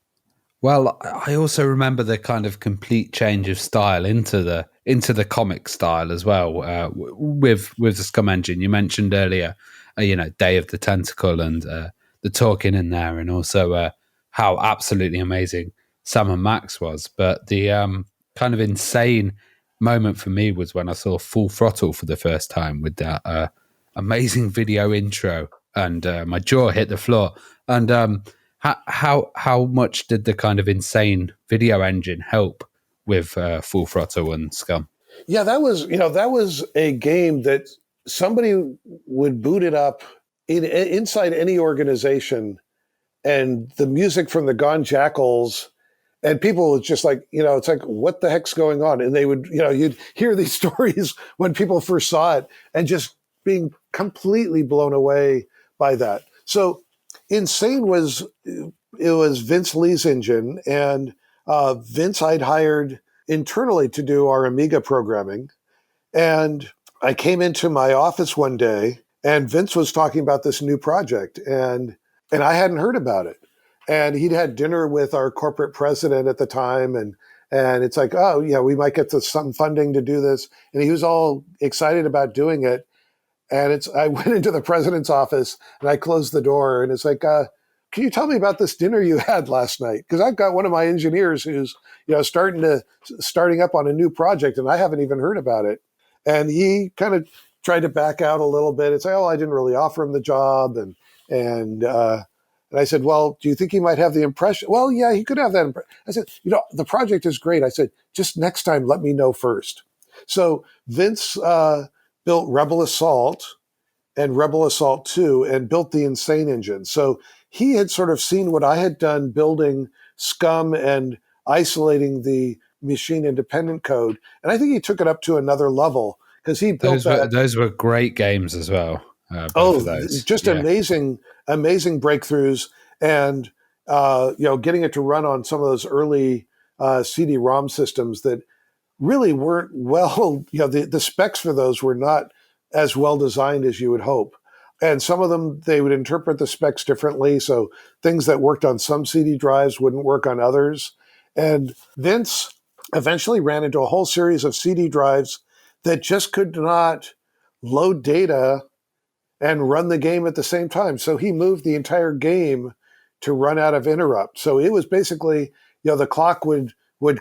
Well, I also remember the kind of complete change of style into the comic style as well with the SCUMM Engine. You mentioned earlier, Day of the Tentacle and the talking in there, and also how absolutely amazing Sam and Max was. But the kind of insane moment for me was when I saw Full Throttle for the first time with that amazing video intro, and my jaw hit the floor. And how much did the kind of insane video engine help with Full Throttle and SCUMM? Yeah, that was a game that somebody would boot it up inside any organization, and the music from the Gone Jackals, and people would just like, it's like, what the heck's going on? And they would, you'd hear these stories when people first saw it and just being completely blown away by that. So Insane was Vince Lee's engine, and Vince I'd hired internally to do our Amiga programming. And I came into my office one day, and Vince was talking about this new project, and I hadn't heard about it. And he'd had dinner with our corporate president at the time, and it's like, oh yeah, we might get some funding to do this. And he was all excited about doing it. And I went into the president's office and I closed the door, and it's like, can you tell me about this dinner you had last night? Because I've got one of my engineers who's, starting up on a new project, and I haven't even heard about it. And he kind of tried to back out a little bit. It's like, oh, I didn't really offer him the job. And I said, well, do you think he might have the impression? Well, yeah, he could have that impression. I said, the project is great. I said, just next time, let me know first. So Vince built Rebel Assault and Rebel Assault 2 and built the Insane engine. So he had sort of seen what I had done building SCUMM and isolating the machine independent code. And I think he took it up to another level because he built those were great games as well. Just amazing breakthroughs, and getting it to run on some of those early CD-ROM systems that really weren't well, the specs for those were not as well designed as you would hope. And some of them, they would interpret the specs differently. So things that worked on some CD drives wouldn't work on others. And Vince eventually ran into a whole series of CD drives that just could not load data and run the game at the same time. So he moved the entire game to run out of interrupt. So it was basically, the clock would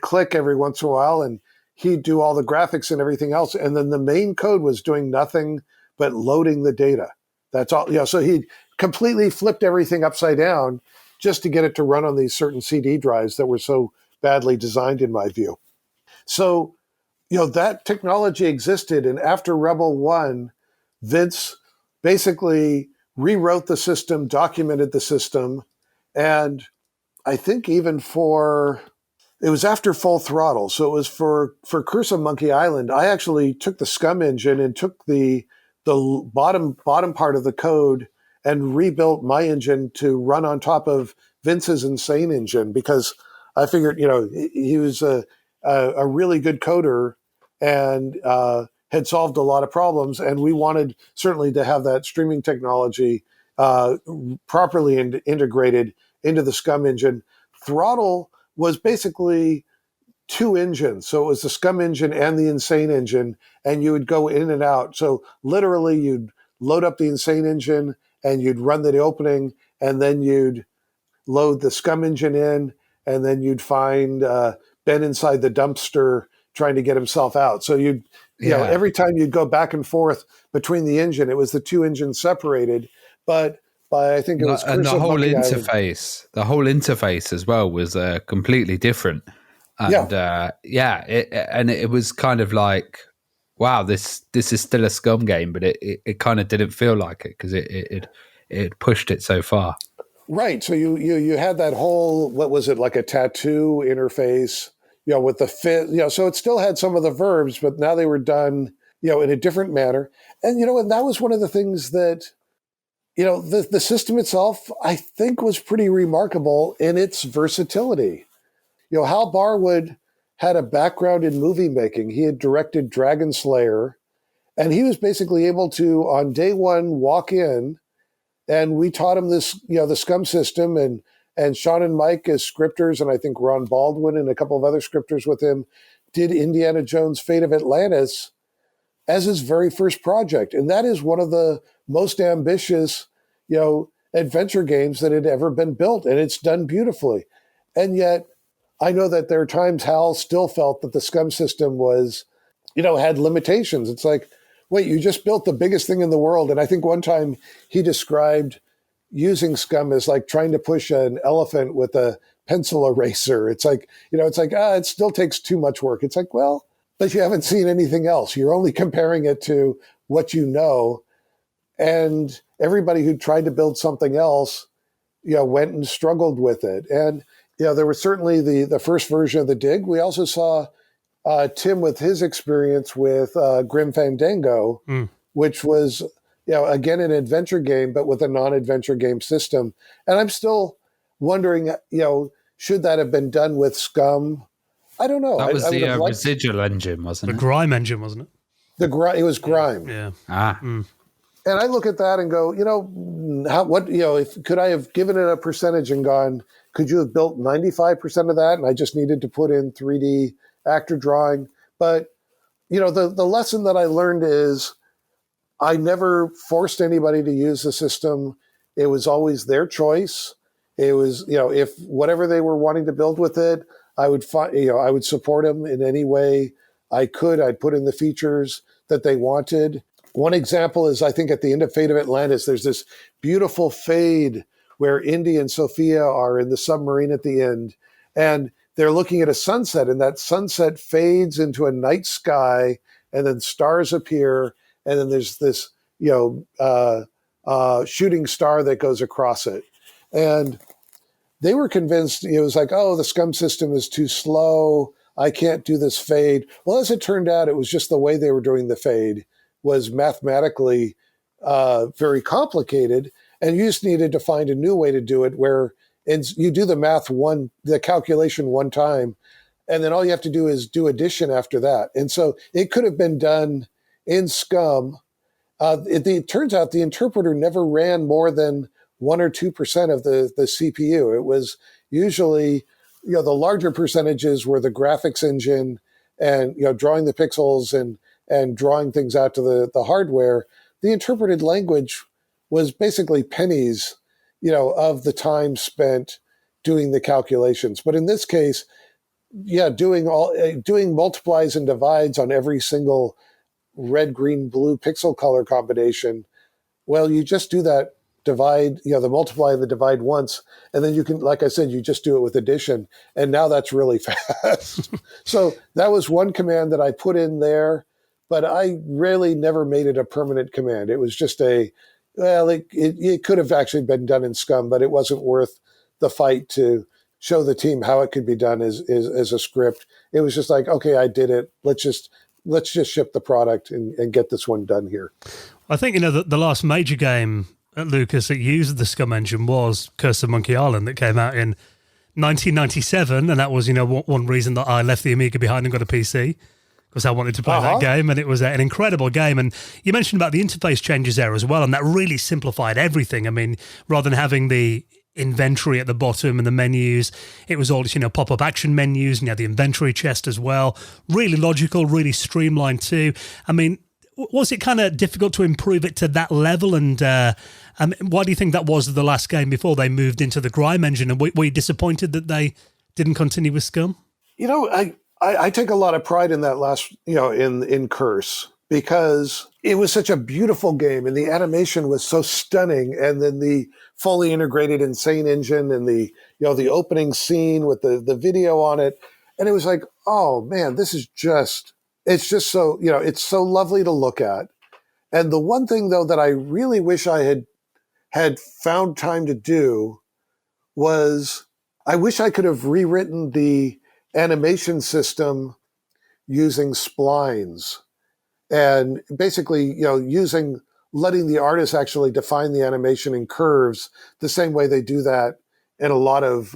click every once in a while, and he'd do all the graphics and everything else. And then the main code was doing nothing but loading the data. That's all. So he completely flipped everything upside down just to get it to run on these certain CD drives that were so badly designed, in my view. So, that technology existed. And after Rebel 1, Vince basically rewrote the system, documented the system. And I think even it was after Full Throttle. So it was for Curse of Monkey Island. I actually took the SCUMM engine and took the bottom part of the code and rebuilt my engine to run on top of Vince's Insane engine, because I figured, he was a really good coder and had solved a lot of problems. And we wanted certainly to have that streaming technology properly integrated into the SCUMM engine. Throttle was basically two engines. So it was the SCUMM engine and the Insane engine, and you would go in and out. So literally you'd load up the Insane engine and you'd run the opening, and then you'd load the SCUMM engine in, and then you'd find Ben inside the dumpster trying to get himself out. So you know, every time you'd go back and forth between the engine, it was the two engines separated, but by I think it was and the whole interface, the whole interface as well was completely different. And it was kind of like, wow, this is still a SCUMM game, but it kind of didn't feel like it because it pushed it so far. Right. So you had that whole, what was it, like a tattoo interface, you know, with the fit, you know, so it still had some of the verbs, but now they were done, you know, in a different manner. And, you know, and that was one of the things that, you know, the system itself, I think, was pretty remarkable in its versatility. You know, Hal Barwood had a background in movie making. He had directed Dragon Slayer, and he was basically able to, on day one, walk in, and we taught him this, you know, the SCUMM system, and Sean and Mike as scripters, and I think Ron Baldwin and a couple of other scripters with him did Indiana Jones' Fate of Atlantis as his very first project. And that is one of the most ambitious, you know, adventure games that had ever been built, and it's done beautifully. And yet, I know that there are times Hal still felt that the SCUMM system was, you know, had limitations. It's like, wait, you just built the biggest thing in the world. And I think one time he described using SCUMM as like trying to push an elephant with a pencil eraser. It's like, you know, it's like, it still takes too much work. It's like, well, but you haven't seen anything else. You're only comparing it to what you know. And everybody who tried to build something else, you know, went and struggled with it. And, you know, there was certainly the first version of the Dig. We also saw Tim with his experience with Grim Fandango, which was, you know, again, an adventure game, but with a non-adventure game system. And I'm still wondering, you know, should that have been done with SCUMM? I don't know. That was the residual engine, wasn't it? The Grime engine, wasn't it? It was Grime. Yeah. And I look at that and go, you know, could I have given it a percentage and gone, could you have built 95% of that? And I just needed to put in 3D actor drawing. But, you know, the lesson that I learned is I never forced anybody to use the system. It was always their choice. It was, you know, if whatever they were wanting to build with it, I would I would support them in any way I could. I'd put in the features that they wanted. One example is, I think at the end of Fate of Atlantis, there's this beautiful fade where Indy and Sophia are in the submarine at the end, and they're looking at a sunset, and that sunset fades into a night sky, and then stars appear, and then there's this, you know, shooting star that goes across it. And they were convinced, it was like, oh, the SCUMM system is too slow. I can't do this fade. Well, as it turned out, it was just the way they were doing the fade was mathematically very complicated. And you just needed to find a new way to do it where you do the calculation one time, and then all you have to do is do addition after that. And so it could have been done in SCUMM. It turns out the interpreter never ran more than 1 or 2% of the CPU. It was usually, you know, the larger percentages were the graphics engine and, you know, drawing the pixels and drawing things out to the hardware. The interpreted language was basically pennies, you know, of the time spent doing the calculations. But in this case, yeah, doing multiplies and divides on every single red, green, blue pixel color combination. Well, you just do that divide, you know, the multiply and the divide once, and then you can, like I said, you just do it with addition, and now that's really fast. So that was one command that I put in there, but I really never made it a permanent command. It was just it could have actually been done in SCUMM, but it wasn't worth the fight to show the team how it could be done as a script. It was just like, okay, I did it. Let's just ship the product and get this one done here. I think, you know, the last major game at Lucas that used the SCUMM engine was Curse of Monkey Island that came out in 1997, and that was, you know, one reason that I left the Amiga behind and got a PC, because I wanted to play that game, and it was an incredible game. And you mentioned about the interface changes there as well, and that really simplified everything. I mean, rather than having the inventory at the bottom and the menus. It was all, pop-up action menus, and you had the inventory chest as well. Really logical, really streamlined too. I mean, was it kind of difficult to improve it to that level? And why do you think that was the last game before they moved into the Grime engine? And were you disappointed that they didn't continue with Scum? I take a lot of pride in that last, in Curse, because it was such a beautiful game and the animation was so stunning. And then the fully integrated Insane engine and the opening scene with the video on it. And it was like, oh man, it's just so, it's so lovely to look at. And the one thing though that I really wish I had found time to do was I wish I could have rewritten the animation system using splines and basically, letting the artist actually define the animation in curves the same way they do that in a lot of,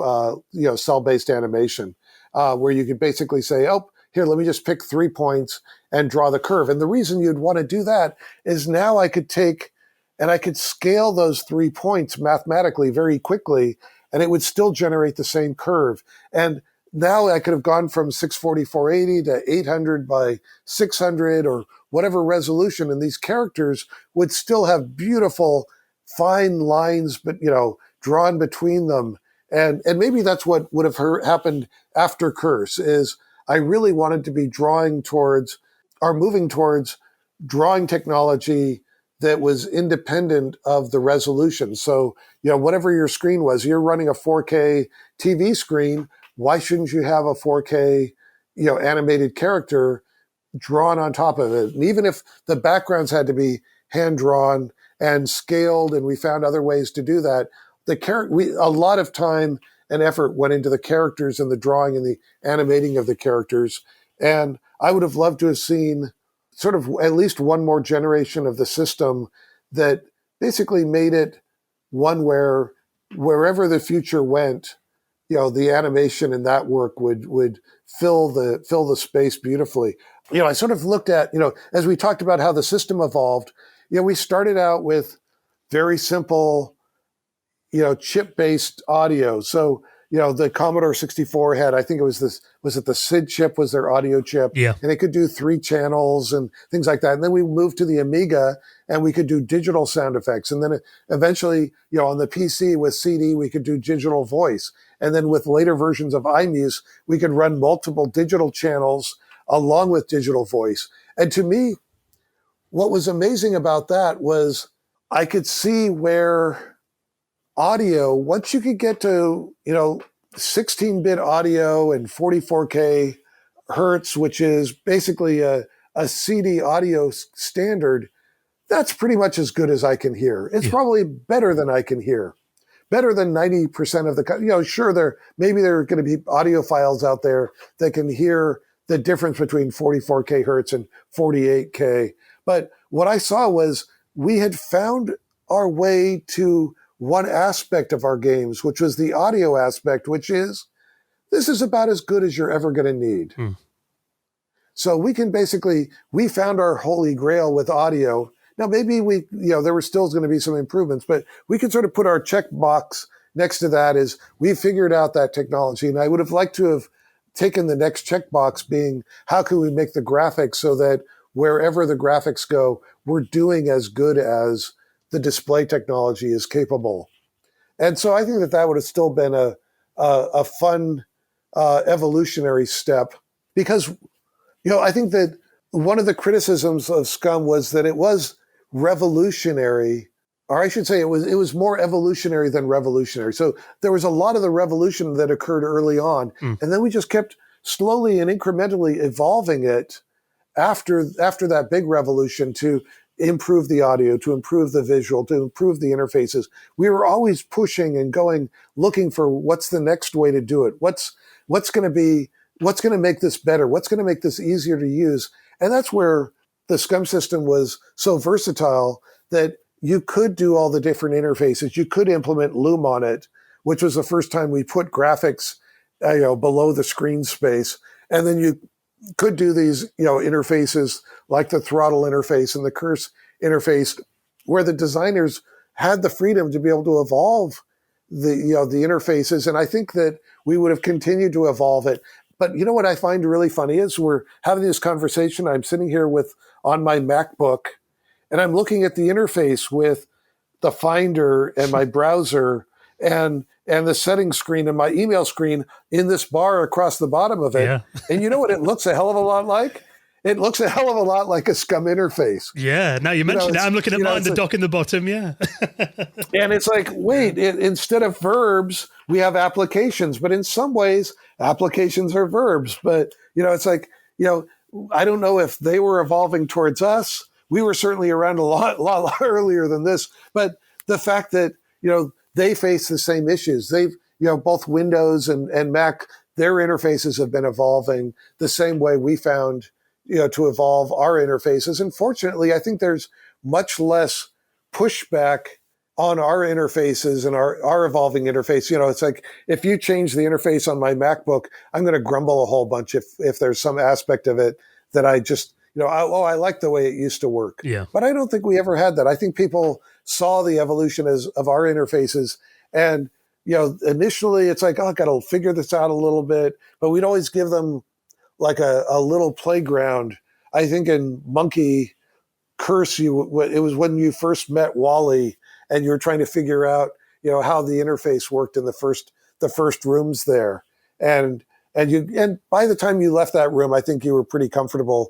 cell-based animation, where you could basically say, oh, here, let me just pick 3 points and draw the curve. And the reason you'd want to do that is now I could take and I could scale those 3 points mathematically very quickly, and it would still generate the same curve. And now I could have gone from 640/480 to 800 by 600 or whatever resolution, and these characters would still have beautiful, fine lines, but drawn between them. And maybe that's what would have happened after Curse. Is I really wanted to be moving towards drawing technology that was independent of the resolution. So whatever your screen was, you're running a 4K TV screen. Why shouldn't you have a 4K, animated character drawn on top of it? And even if the backgrounds had to be hand-drawn and scaled, and we found other ways to do that, a lot of time and effort went into the characters and the drawing and the animating of the characters. And I would have loved to have seen sort of at least one more generation of the system that basically made it one where wherever the future went, the animation in that work would fill the space beautifully. I sort of looked at, as we talked about how the system evolved, we started out with very simple, chip-based audio. So, the Commodore 64 had, I think it was the SID chip was their audio chip. Yeah. And it could do 3 channels and things like that. And then we moved to the Amiga and we could do digital sound effects. And then eventually, on the PC with CD, we could do digital voice. And then with later versions of iMuse, we could run multiple digital channels along with digital voice. And to me, what was amazing about that was I could see where audio, once you could get to, 16-bit audio and 44K hertz, which is basically a CD audio standard, that's pretty much as good as I can hear. It's probably better than I can hear. Better than 90% of the, sure, maybe there are going to be audiophiles out there that can hear the difference between 44K hertz and 48K. But what I saw was we had found our way to one aspect of our games, which was the audio aspect, which is this is about as good as you're ever going to need. So we found our holy grail with audio. Now, maybe there were still going to be some improvements, but we could sort of put our checkbox next to that is we figured out that technology. And I would have liked to have taken the next checkbox being, how can we make the graphics so that wherever the graphics go, we're doing as good as the display technology is capable. And so I think that would have still been a fun evolutionary step, because, I think that one of the criticisms of Scum was that it was revolutionary, or I should say it was more evolutionary than revolutionary. So there was a lot of the revolution that occurred early on, and then we just kept slowly and incrementally evolving it after that big revolution to improve the audio, to improve the visual, to improve the interfaces. We were always pushing and looking for what's the next way to do it. What's going to make this better? What's going to make this easier to use? And that's where the Scum system was so versatile that you could do all the different interfaces. You could implement Loom on it, which was the first time we put graphics, below the screen space. And then you could do these, interfaces like the Throttle interface and the Curse interface, where the designers had the freedom to be able to evolve the interfaces. And I think that we would have continued to evolve it. But you know what I find really funny is we're having this conversation. I'm sitting here on my MacBook, and I'm looking at the interface with the Finder and my browser and the settings screen and my email screen in this bar across the bottom of it. Yeah. And you know what it looks a hell of a lot like? It looks a hell of a lot like a SCUMM interface. Yeah. Now you mentioned it. I'm looking at mine, the dock in the bottom. Yeah. And it's like, wait, instead of verbs, we have applications. But in some ways, applications are verbs. But, it's like, I don't know if they were evolving towards us. We were certainly around a lot earlier than this. But the fact that, they face the same issues. They've, both Windows and Mac, their interfaces have been evolving the same way we found, to evolve our interfaces. And fortunately, I think there's much less pushback on our interfaces and our evolving interface. It's like, if you change the interface on my MacBook, I'm going to grumble a whole bunch if there's some aspect of it that I just, I like the way it used to work. Yeah. But I don't think we ever had that. I think people saw the evolution of our interfaces, and, initially it's like, I got to figure this out a little bit, but we'd always give them like a little playground. I think in Monkey Curse, it was when you first met Wally and you were trying to figure out, how the interface worked in the first rooms there. And by the time you left that room, I think you were pretty comfortable,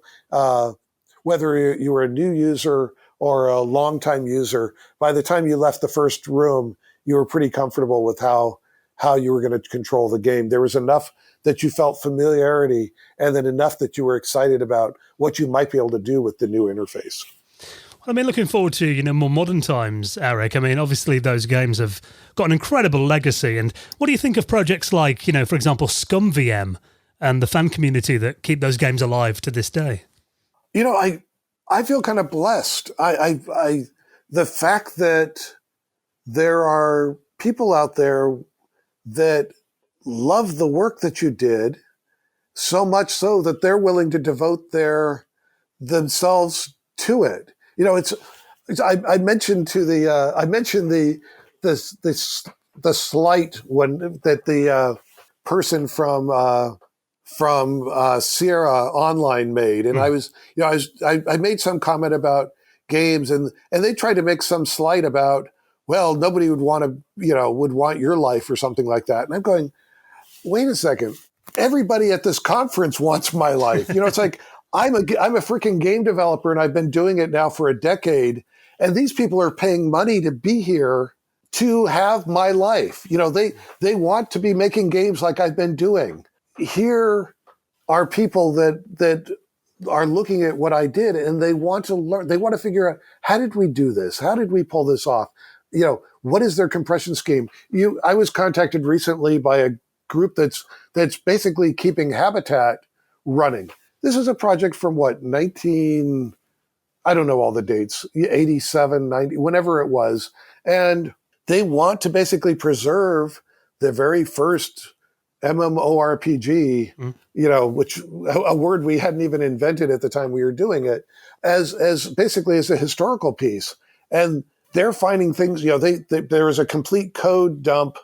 whether you were a new user or a longtime user. By the time you left the first room, you were pretty comfortable with how you were going to control the game. There was enough that you felt familiarity, and then enough that you were excited about what you might be able to do with the new interface. Well, looking forward to, more modern times, Aric. Obviously those games have got an incredible legacy. And what do you think of projects like, for example, ScummVM and the fan community that keep those games alive to this day? I feel kind of blessed. The fact that there are people out there that love the work that you did, so much so that they're willing to devote themselves to it. I mentioned the slight one that the person from Sierra Online made, and I made some comment about games, and they tried to make some slight about, well, nobody would want your life or something like that. And I'm going, wait a second. Everybody at this conference wants my life. It's like, I'm a freaking game developer, and I've been doing it now for a decade. And these people are paying money to be here to have my life. They want to be making games like I've been doing. Here are people that are looking at what I did, and they want to learn. They want to figure out, how did we do this? How did we pull this off? What is their compression scheme? I was contacted recently by a group that's basically keeping Habitat running. This is a project from I don't know all the dates, 87, 90, whenever it was. And they want to basically preserve the very first MMORPG, which a word we hadn't even invented at the time we were doing it, as basically as a historical piece. And they're finding things, there was a complete code dump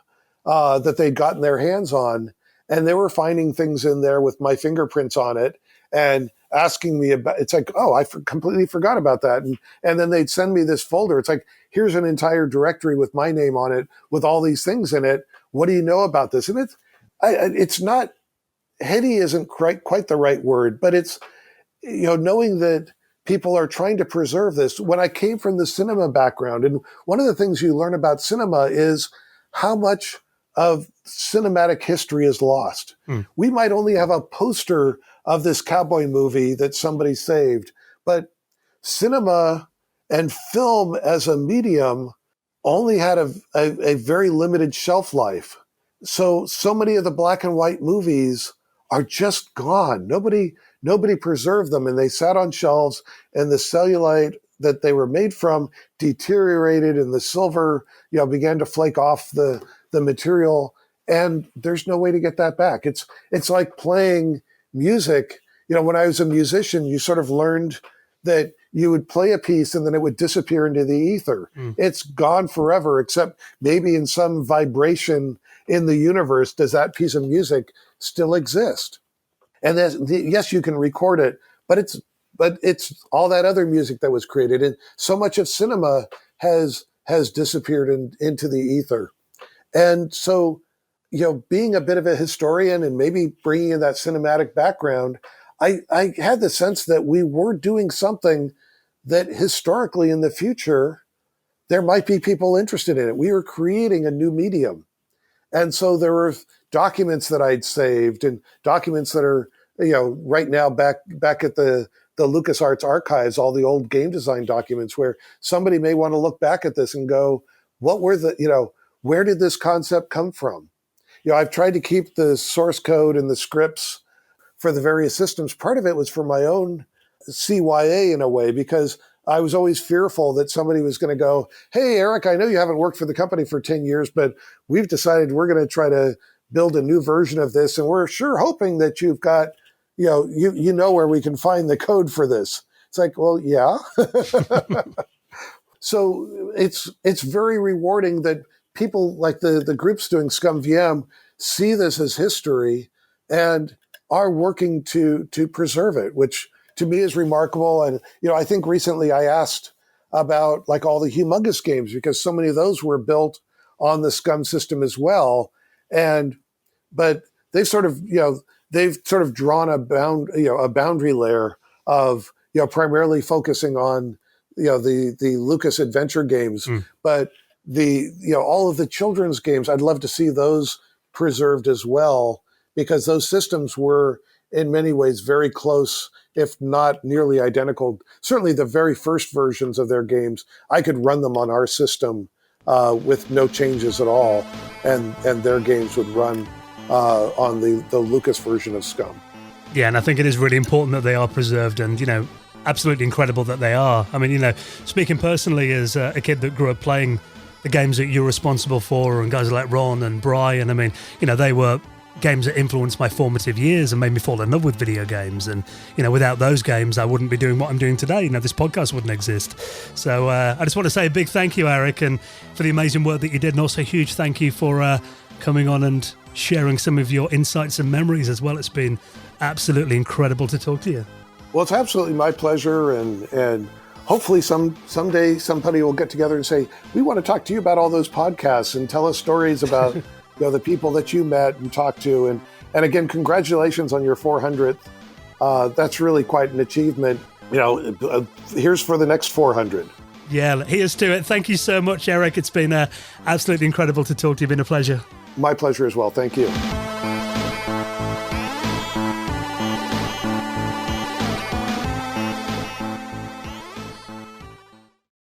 that they'd gotten their hands on, and they were finding things in there with my fingerprints on it and asking me about, it's like, oh, I completely forgot about that. And then they'd send me this folder. It's like, here's an entire directory with my name on it, with all these things in it. What do you know about this? And it's not, heady isn't quite the right word, but it's, knowing that people are trying to preserve this. When I came from the cinema background, and one of the things you learn about cinema is how much of cinematic history is lost. We might only have a poster of this cowboy movie that somebody saved, but cinema and film as a medium only had a very limited shelf life. So many of the black and white movies are just gone. Nobody preserved them, and they sat on shelves, and the cellulite that they were made from deteriorated, and the silver, began to flake off the material, and there's no way to get that back. It's like playing music. When I was a musician, you sort of learned that you would play a piece and then it would disappear into the ether. It's gone forever, except maybe in some vibration in the universe, does that piece of music still exist? And yes, you can record it, but it's all that other music that was created. And so much of cinema has disappeared into the ether. And so, being a bit of a historian and maybe bringing in that cinematic background, I had the sense that we were doing something that historically in the future, there might be people interested in it. We were creating a new medium. And so there were documents that I'd saved and documents that are, right now back at the LucasArts archives, all the old game design documents where somebody may want to look back at this and go, what were where did this concept come from? I've tried to keep the source code and the scripts for the various systems. Part of it was for my own CYA in a way, because I was always fearful that somebody was going to go, hey, Aric, I know you haven't worked for the company for 10 years, but we've decided we're going to try to build a new version of this. And we're sure hoping that you've got, you know where we can find the code for this. It's like, well, yeah. So it's very rewarding that people like the groups doing ScummVM see this as history and are working to preserve it, which to me is remarkable. And, I think recently I asked about like all the Humongous games, because so many of those were built on the Scum system as well. But they've sort of, drawn a boundary layer of, primarily focusing on, the Lucas adventure games, but all of the children's games, I'd love to see those preserved as well, because those systems were in many ways very close, if not nearly identical. Certainly the very first versions of their games, I could run them on our system with no changes at all, and their games would run on the Lucas version of Scum. Yeah, and I think it is really important that they are preserved, and, absolutely incredible that they are. I mean, speaking personally as a kid that grew up playing the games that you're responsible for, and guys like Ron and Brian, I mean, they were games that influenced my formative years and made me fall in love with video games. And, without those games, I wouldn't be doing what I'm doing today. This podcast wouldn't exist. So I just want to say a big thank you, Aric, and for the amazing work that you did. And also a huge thank you for coming on and sharing some of your insights and memories as well. It's been absolutely incredible to talk to you. Well, it's absolutely my pleasure. And hopefully someday somebody will get together and say, we want to talk to you about all those podcasts and tell us stories about the people that you met and talked to. And again, congratulations on your 400th. That's really quite an achievement. Here's for the next 400. Yeah, here's to it. Thank you so much, Aric. It's been absolutely incredible to talk to you. It's been a pleasure. My pleasure as well. Thank you.